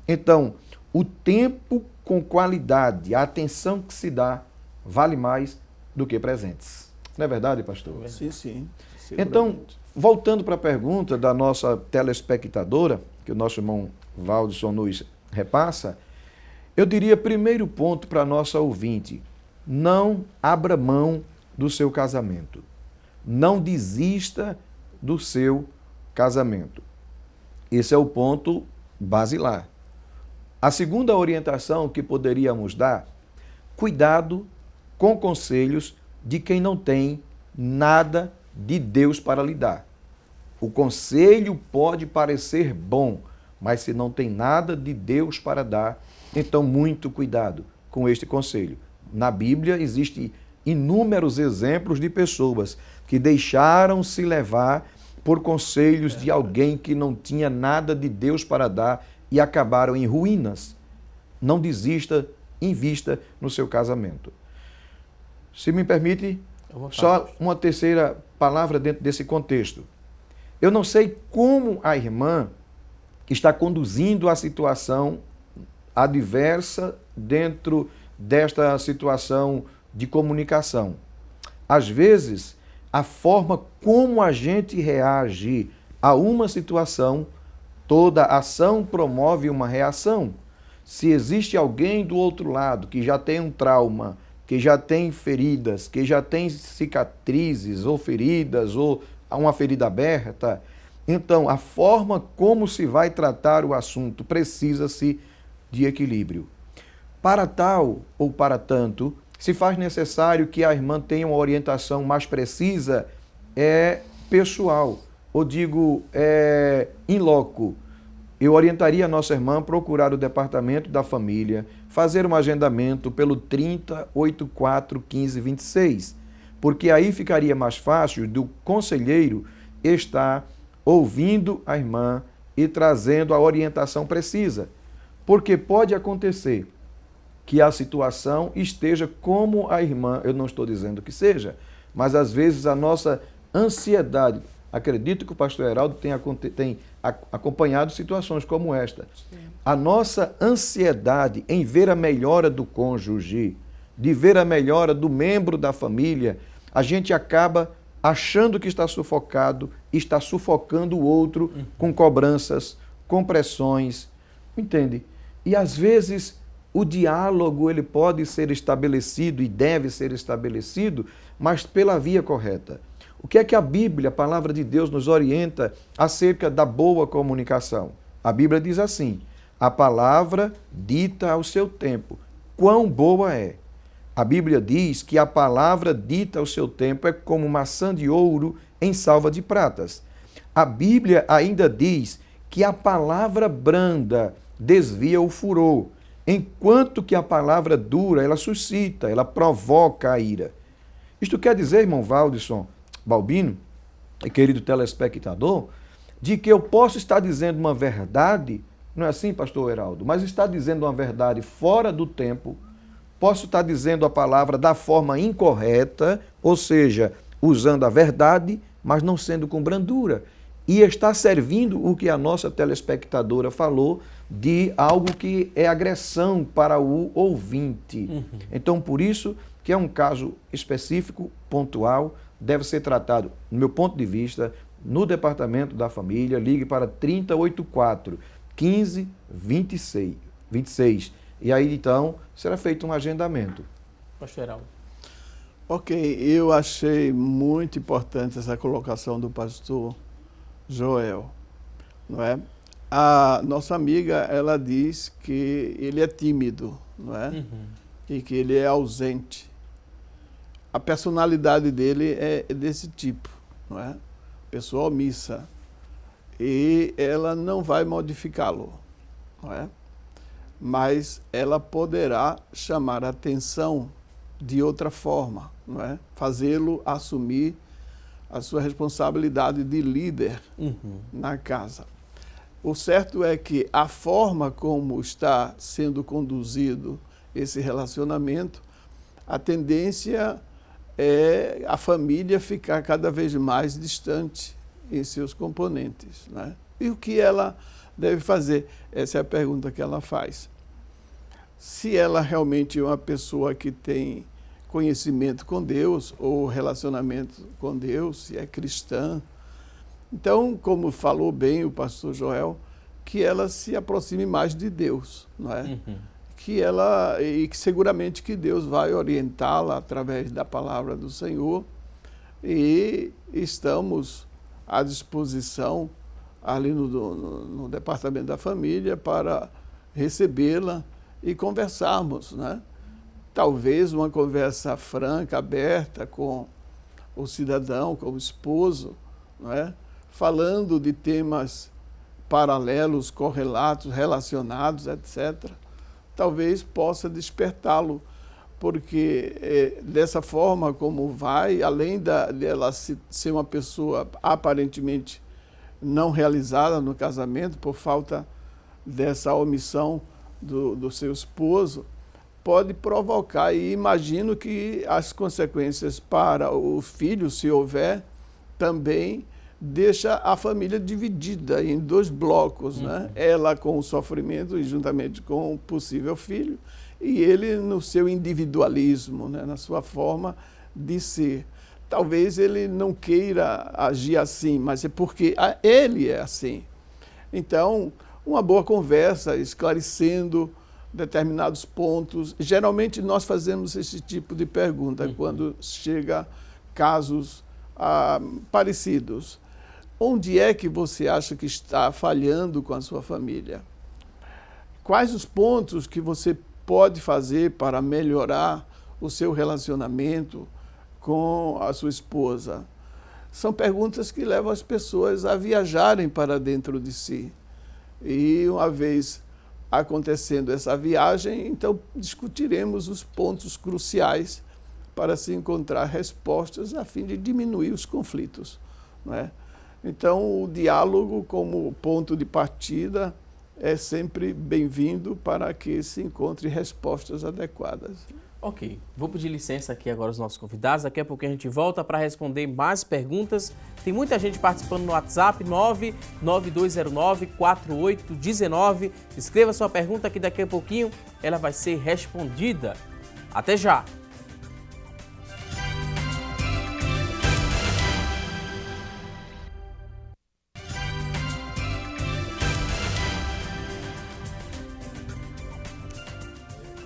Então, o tempo com qualidade, a atenção que se dá, vale mais do que presentes. Não é verdade, pastor? Sim, sim. Então, voltando para a pergunta da nossa telespectadora, que o nosso irmão Valdson nos repassa, eu diria, primeiro ponto para a nossa ouvinte, não abra mão do seu casamento. Não desista do seu casamento. Esse é o ponto basilar. A segunda orientação que poderíamos dar, cuidado com conselhos de quem não tem nada de Deus para lhe dar. O conselho pode parecer bom, mas se não tem nada de Deus para dar, então muito cuidado com este conselho. Na Bíblia existem inúmeros exemplos de pessoas que deixaram se levar por conselhos de alguém que não tinha nada de Deus para dar e acabaram em ruínas. Não desista, invista no seu casamento. Se me permite, só uma terceira palavra dentro desse contexto. Eu não sei como a irmã está conduzindo a situação adversa dentro desta situação de comunicação. Às vezes, a forma como a gente reage a uma situação, toda ação promove uma reação. Se existe alguém do outro lado que já tem um trauma que já tem feridas, que já tem cicatrizes ou feridas ou uma ferida aberta, então a forma como se vai tratar o assunto precisa-se de equilíbrio. Para tal ou para tanto, se faz necessário que a irmã tenha uma orientação mais precisa, pessoal, ou digo, in loco. Eu orientaria a nossa irmã a procurar o departamento da família, fazer um agendamento pelo 30 84 15 26, porque aí ficaria mais fácil do conselheiro estar ouvindo a irmã e trazendo a orientação precisa. Porque pode acontecer que a situação esteja como a irmã, eu não estou dizendo que seja, mas às vezes a nossa ansiedade, acredito que o pastor Heraldo tem acompanhado situações como esta. Sim. A nossa ansiedade em ver a melhora do cônjuge, de ver a melhora do membro da família, a gente acaba achando que está sufocado, está sufocando o outro com cobranças, com pressões, entende? E às vezes o diálogo ele pode ser estabelecido e deve ser estabelecido, mas pela via correta. O que é que a Bíblia, a palavra de Deus, nos orienta acerca da boa comunicação? A Bíblia diz assim: a palavra dita ao seu tempo, quão boa é. A Bíblia diz que a palavra dita ao seu tempo é como maçã de ouro em salva de pratas. A Bíblia ainda diz que a palavra branda desvia o furor, enquanto que a palavra dura, ela suscita, ela provoca a ira. Isto quer dizer, irmão Valdisson Balbino, e querido telespectador, de que eu posso estar dizendo uma verdade, não é assim, pastor Heraldo, mas estar dizendo uma verdade fora do tempo, posso estar dizendo a palavra da forma incorreta, ou seja, usando a verdade, mas não sendo com brandura. E está servindo o que a nossa telespectadora falou de algo que é agressão para o ouvinte. Então, por isso que é um caso específico, pontual, deve ser tratado, no meu ponto de vista, no departamento da família. Ligue para 3084 15 26. E aí, então, será feito um agendamento. Pastor Heraldo. Ok, eu achei muito importante essa colocação do pastor Joel, não é? A nossa amiga, ela diz que ele é tímido, não é? E que ele é ausente. A personalidade dele é desse tipo, não é? Pessoa omissa. E ela não vai modificá-lo, não é? Mas ela poderá chamar a atenção de outra forma, não é? Fazê-lo assumir a sua responsabilidade de líder na casa. O certo é que a forma como está sendo conduzido esse relacionamento, a tendência é a família ficar cada vez mais distante em seus componentes, né? E o que ela deve fazer? Essa é a pergunta que ela faz. Se ela realmente é uma pessoa que tem conhecimento com Deus ou relacionamento com Deus, se é cristã, então, como falou bem o pastor Joel, que ela se aproxime mais de Deus, não é? E que seguramente que Deus vai orientá-la através da palavra do Senhor, e estamos à disposição ali no departamento da família para recebê-la e conversarmos, né? Talvez uma conversa franca, aberta com o cidadão, com o esposo, não é? Falando de temas paralelos, correlatos, relacionados, etc. Talvez possa despertá-lo, porque dessa forma como vai, além dela ser uma pessoa aparentemente não realizada no casamento, por falta dessa omissão do seu esposo, pode provocar, e imagino que as consequências para o filho, se houver, também deixa a família dividida em dois blocos, né? Ela com o sofrimento e juntamente com o possível filho, e ele no seu individualismo, né? Na sua forma de ser. Talvez ele não queira agir assim, mas é porque ele é assim. Então, uma boa conversa, esclarecendo determinados pontos. Geralmente nós fazemos esse tipo de pergunta quando chega casos parecidos. Onde é que você acha que está falhando com a sua família? Quais os pontos que você pode fazer para melhorar o seu relacionamento com a sua esposa? São perguntas que levam as pessoas a viajarem para dentro de si. E uma vez acontecendo essa viagem, então discutiremos os pontos cruciais para se encontrar respostas a fim de diminuir os conflitos, não é? Então, o diálogo como ponto de partida é sempre bem-vindo para que se encontre respostas adequadas. Ok, vou pedir licença aqui agora aos nossos convidados, daqui a pouco a gente volta para responder mais perguntas. Tem muita gente participando no WhatsApp, 99209-4819. Escreva sua pergunta que daqui a pouquinho ela vai ser respondida. Até já!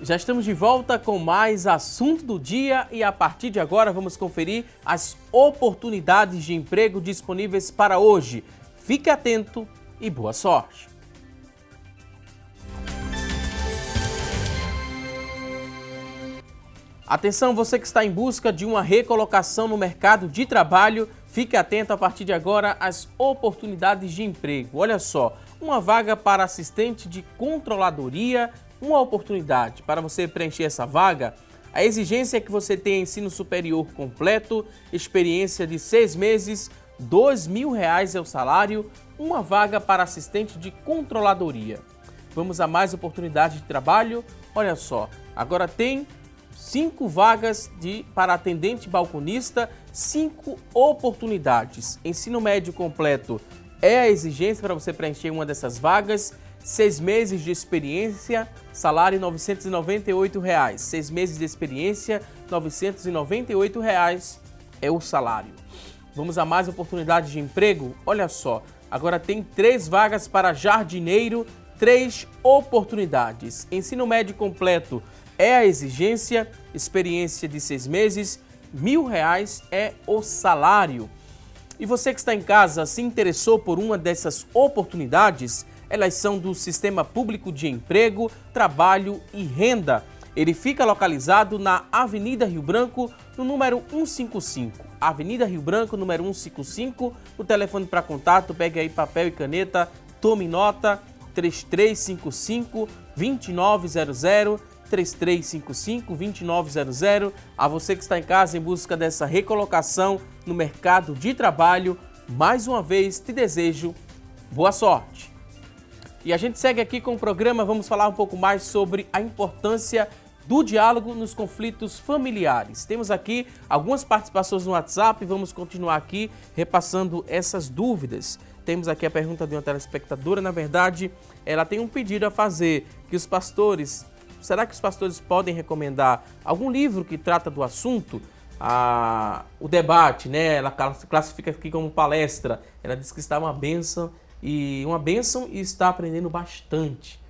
Já estamos de volta com mais assunto do dia e a partir de agora vamos conferir as oportunidades de emprego disponíveis para hoje. Fique atento e boa sorte! Atenção, você que está em busca de uma recolocação no mercado de trabalho, fique atento a partir de agora às oportunidades de emprego. Olha só, uma vaga para assistente de controladoria. Uma oportunidade para você preencher essa vaga, a exigência é que você tenha ensino superior completo, experiência de 6 meses, R$2.000 é o salário, uma vaga para assistente de controladoria. Vamos a mais oportunidades de trabalho? Olha só, agora tem 5 vagas para atendente balconista, 5 oportunidades. Ensino médio completo é a exigência para você preencher uma dessas vagas. 6 meses de experiência, salário R$ 998. 6 meses de experiência, R$ 998 é o salário. Vamos a mais oportunidades de emprego? Olha só, agora tem 3 vagas para jardineiro, 3 oportunidades. Ensino médio completo é a exigência, experiência de 6 meses, R$1.000 é o salário. E você que está em casa se interessou por uma dessas oportunidades? Elas são do Sistema Público de Emprego, Trabalho e Renda. Ele fica localizado na Avenida Rio Branco, no número 155. Avenida Rio Branco, número 155. O telefone para contato, pegue aí papel e caneta, tome nota, 3355-2900, 3355-2900. A você que está em casa em busca dessa recolocação no mercado de trabalho, mais uma vez te desejo boa sorte. E a gente segue aqui com o programa, vamos falar um pouco mais sobre a importância do diálogo nos conflitos familiares. Temos aqui algumas participações no WhatsApp, vamos continuar aqui repassando essas dúvidas. Temos aqui a pergunta de uma telespectadora, na verdade, ela tem um pedido a fazer, que os pastores, será que os pastores podem recomendar algum livro que trata do assunto? O debate, né? Ela classifica aqui como palestra, ela diz que está uma bênção e está aprendendo bastante.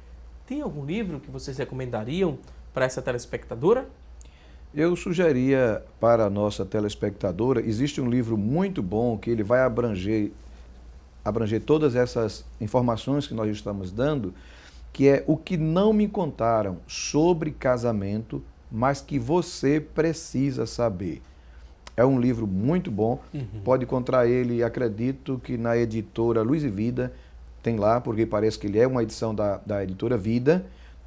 Tem algum livro que vocês recomendariam para essa telespectadora? Eu sugeria para a nossa telespectadora, existe um livro muito bom que ele vai abranger todas essas informações que nós estamos dando, que é O que não me contaram sobre casamento, mas que você precisa saber. É um livro muito bom, pode encontrar ele, acredito que na editora Luz e Vida, tem lá, porque parece que ele é uma edição da editora Vida,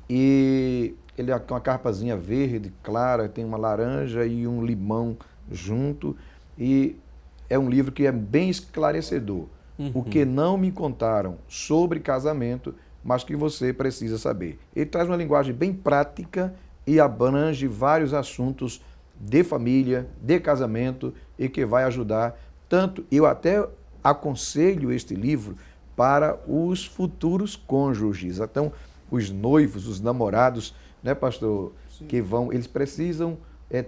e ele é com uma carpazinha verde, clara, tem uma laranja e um limão junto, e é um livro que é bem esclarecedor. O que não me contaram sobre casamento, mas que você precisa saber. Ele traz uma linguagem bem prática e abrange vários assuntos de família, de casamento, e que vai ajudar tanto, eu até aconselho este livro para os futuros cônjuges. Então, os noivos, os namorados, né, pastor, sim, que eles precisam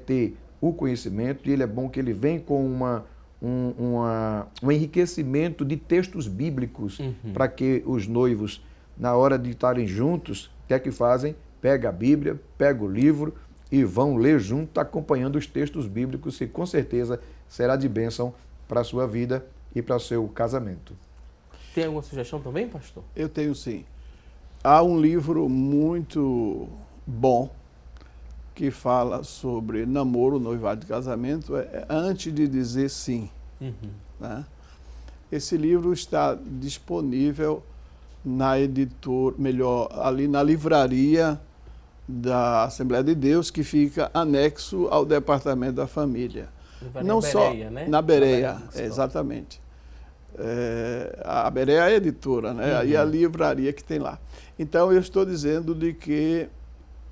ter o conhecimento, e ele é bom que ele vem com um enriquecimento de textos bíblicos, para que os noivos, na hora de estarem juntos, o que é que fazem? pega a Bíblia, pega o livro e vão ler junto, acompanhando os textos bíblicos, que com certeza será de bênção para a sua vida e para o seu casamento. Tem alguma sugestão também, pastor? Eu tenho sim. Há um livro muito bom que fala sobre namoro, noivado e casamento, antes de dizer sim. Né? Esse livro está disponível na editora, melhor, ali na livraria da Assembleia de Deus, que fica anexo ao Departamento da Família. Não só né? na Bereia, exatamente. A Bereia é a editora, né? E a livraria que tem lá. Então eu estou dizendo de que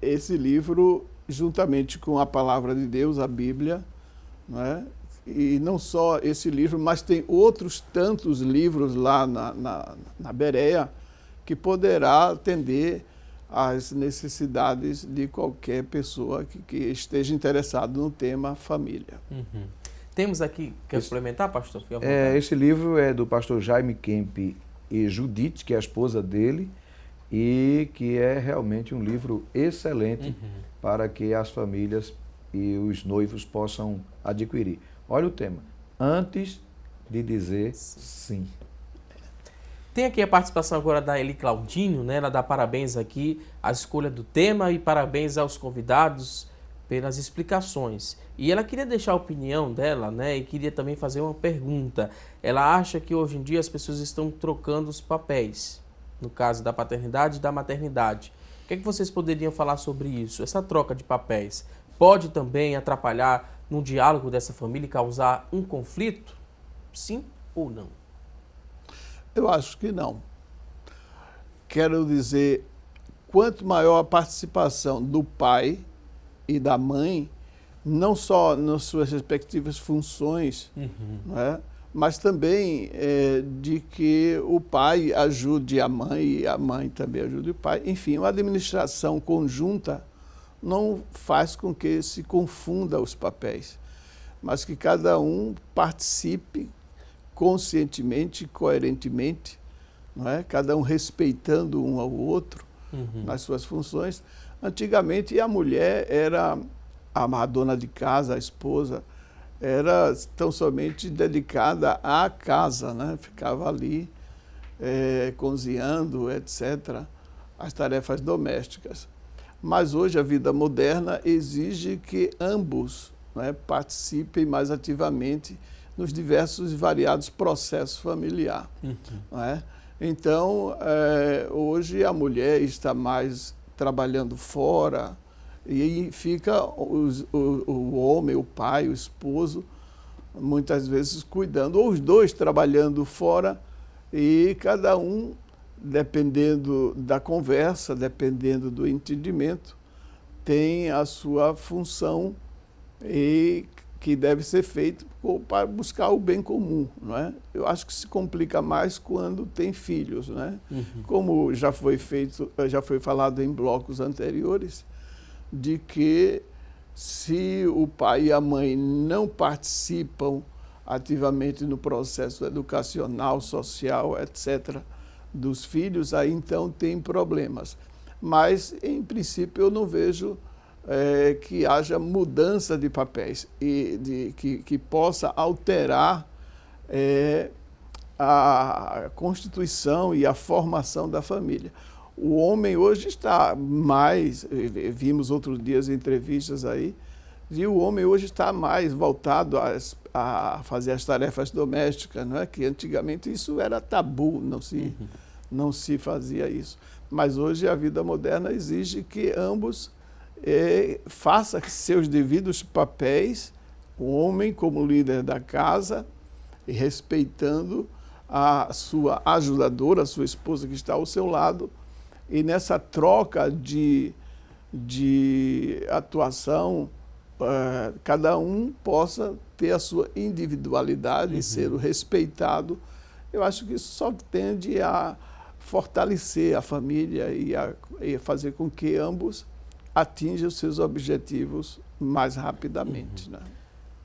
esse livro, juntamente com a Palavra de Deus, a Bíblia, não é? E não só esse livro, mas tem outros tantos livros lá na Bereia que poderá atender às necessidades de qualquer pessoa que esteja interessado no tema família. Temos aqui, quer suplementar, pastor? Esse livro é do pastor Jaime Kemp e Judite, que é a esposa dele, e que é realmente um livro excelente para que as famílias e os noivos possam adquirir. Olha o tema, antes de dizer sim. Tem aqui a participação agora da Eli Claudinho, né? Ela dá parabéns aqui à escolha do tema e parabéns aos convidados pelas explicações. E ela queria deixar a opinião dela, né? E queria também fazer uma pergunta. Ela acha que hoje em dia as pessoas estão trocando os papéis, no caso da paternidade e da maternidade. O que é que vocês poderiam falar sobre isso? Essa troca de papéis pode também atrapalhar no diálogo dessa família e causar um conflito? Sim ou não? Eu acho que não. Quero dizer, quanto maior a participação do pai e da mãe, não só nas suas respectivas funções, não é? Mas também de que o pai ajude a mãe e a mãe também ajude o pai. Enfim, uma administração conjunta não faz com que se confunda os papéis, mas que cada um participe conscientemente, coerentemente, não é? Cada um respeitando um ao outro nas suas funções. Antigamente, a mulher era a dona de casa, a esposa, era tão somente dedicada à casa, né? Ficava ali cozinhando, etc., as tarefas domésticas. Mas hoje a vida moderna exige que ambos, né, participem mais ativamente nos diversos e variados processos familiares. Não é? Então, hoje a mulher está mais trabalhando fora e fica o homem, o pai, o esposo, muitas vezes cuidando, ou os dois trabalhando fora e cada um, dependendo da conversa, dependendo do entendimento, tem a sua função e que deve ser feito para buscar o bem comum, não é? Eu acho que se complica mais quando tem filhos, né? Como já foi falado em blocos anteriores, de que se o pai e a mãe não participam ativamente no processo educacional, social, etc., dos filhos, aí então tem problemas. Mas, em princípio, eu não vejo que haja mudança de papéis e que possa alterar a constituição e a formação da família. O homem hoje está mais, vimos outros dias entrevistas aí, e o homem hoje está mais voltado a fazer as tarefas domésticas, não é? Que antigamente isso era tabu, não se fazia isso. Mas hoje a vida moderna exige que ambos façam seus devidos papéis, o homem como líder da casa, e respeitando a sua ajudadora, a sua esposa que está ao seu lado, e nessa troca de atuação, cada um possa ter a sua individualidade e ser respeitado. Eu acho que isso só tende a fortalecer a família e fazer com que ambos atinjam os seus objetivos mais rapidamente. Né?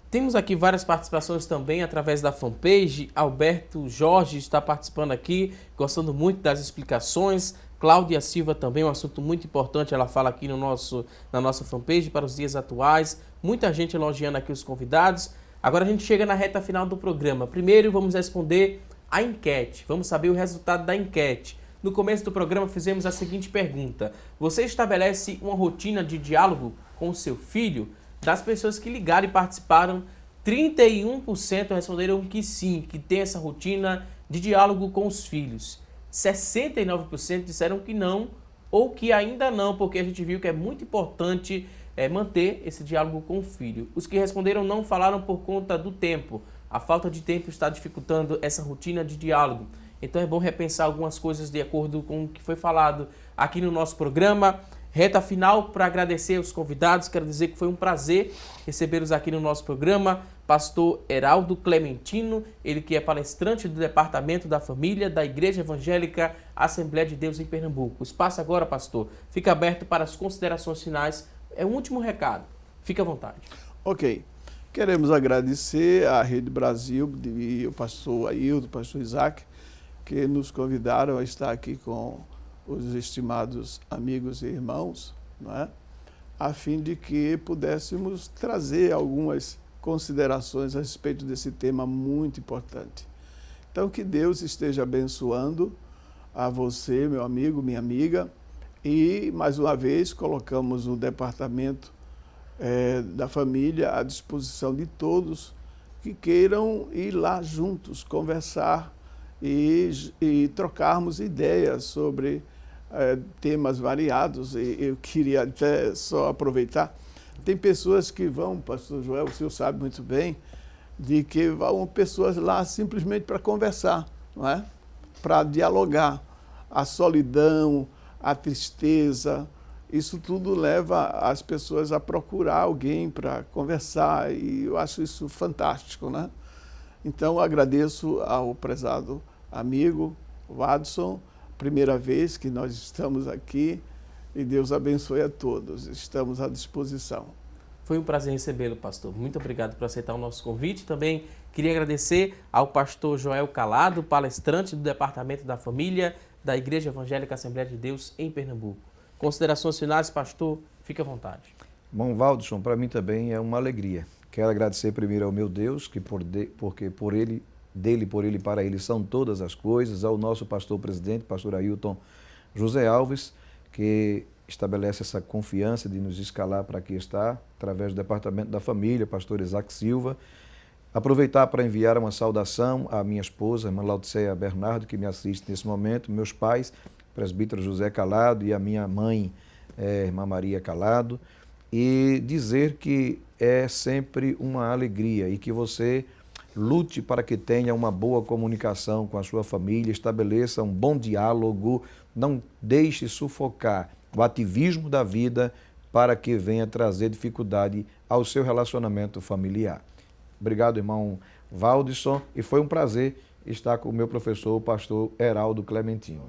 Temos aqui várias participações também através da fanpage. Alberto Jorge está participando aqui, gostando muito das explicações. Cláudia Silva também, um assunto muito importante, ela fala aqui na nossa fanpage para os dias atuais. Muita gente elogiando aqui os convidados. Agora a gente chega na reta final do programa. Primeiro vamos responder a enquete, vamos saber o resultado da enquete. No começo do programa fizemos a seguinte pergunta: você estabelece uma rotina de diálogo com o seu filho? Das pessoas que ligaram e participaram, 31% responderam que sim, que tem essa rotina de diálogo com os filhos. 69% disseram que não ou que ainda não, porque a gente viu que é muito importante manter esse diálogo com o filho. Os que responderam não falaram por conta do tempo. A falta de tempo está dificultando essa rotina de diálogo. Então é bom repensar algumas coisas de acordo com o que foi falado aqui no nosso programa. Reta final para agradecer os convidados. Quero dizer que foi um prazer recebê-los aqui no nosso programa. Pastor Heraldo Clementino, ele que é palestrante do Departamento da Família da Igreja Evangélica Assembleia de Deus em Pernambuco. O espaço agora, pastor, fica aberto para as considerações finais. É o último recado. Fique à vontade. Ok. Queremos agradecer à Rede Brasil e o pastor Ailton, o pastor Isaac, que nos convidaram a estar aqui com os estimados amigos e irmãos, não é? A fim de que pudéssemos trazer algumas considerações a respeito desse tema muito importante. Então, que Deus esteja abençoando a você, meu amigo, minha amiga, e, mais uma vez, colocamos o Departamento da Família à disposição de todos que queiram ir lá juntos, conversar e trocarmos ideias sobre temas variados. E eu queria até só aproveitar, tem pessoas que vão, pastor Joel, o senhor sabe muito bem, de que vão pessoas lá simplesmente para conversar, não é? Para dialogar. A solidão, a tristeza, isso tudo leva as pessoas a procurar alguém para conversar, e eu acho isso fantástico, né? Então, agradeço ao prezado amigo, o Adson, primeira vez que nós estamos aqui, e Deus abençoe a todos. Estamos à disposição. Foi um prazer recebê-lo, pastor. Muito obrigado por aceitar o nosso convite. Também queria agradecer ao pastor Joel Calado, palestrante do Departamento da Família da Igreja Evangélica Assembleia de Deus em Pernambuco. Considerações finais, pastor, fique à vontade. Bom, Valdson, para mim também é uma alegria. Quero agradecer primeiro ao meu Deus, porque por ele, dele, por ele e para ele são todas as coisas, ao nosso pastor presidente, pastor Ailton José Alves, que estabelece essa confiança de nos escalar para aqui estar, através do Departamento da Família, pastor Isaac Silva. Aproveitar para enviar uma saudação à minha esposa, irmã Laudiceia Bernardo, que me assiste nesse momento, meus pais, presbítero José Calado, e a minha mãe, irmã Maria Calado, e dizer que é sempre uma alegria e que você lute para que tenha uma boa comunicação com a sua família, estabeleça um bom diálogo, não deixe sufocar o ativismo da vida para que venha trazer dificuldade ao seu relacionamento familiar. Obrigado, irmão Valdson, e foi um prazer estar com o meu professor, o pastor Heraldo Clementino.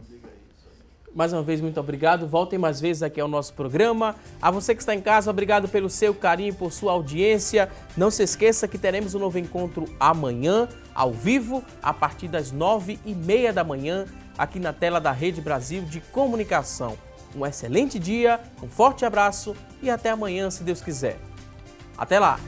Mais uma vez, muito obrigado. Voltem mais vezes aqui ao nosso programa. A você que está em casa, obrigado pelo seu carinho, por sua audiência. Não se esqueça que teremos um novo encontro amanhã, ao vivo, a partir das 9h30 da manhã, aqui na tela da Rede Brasil de Comunicação. Um excelente dia, um forte abraço e até amanhã, se Deus quiser. Até lá!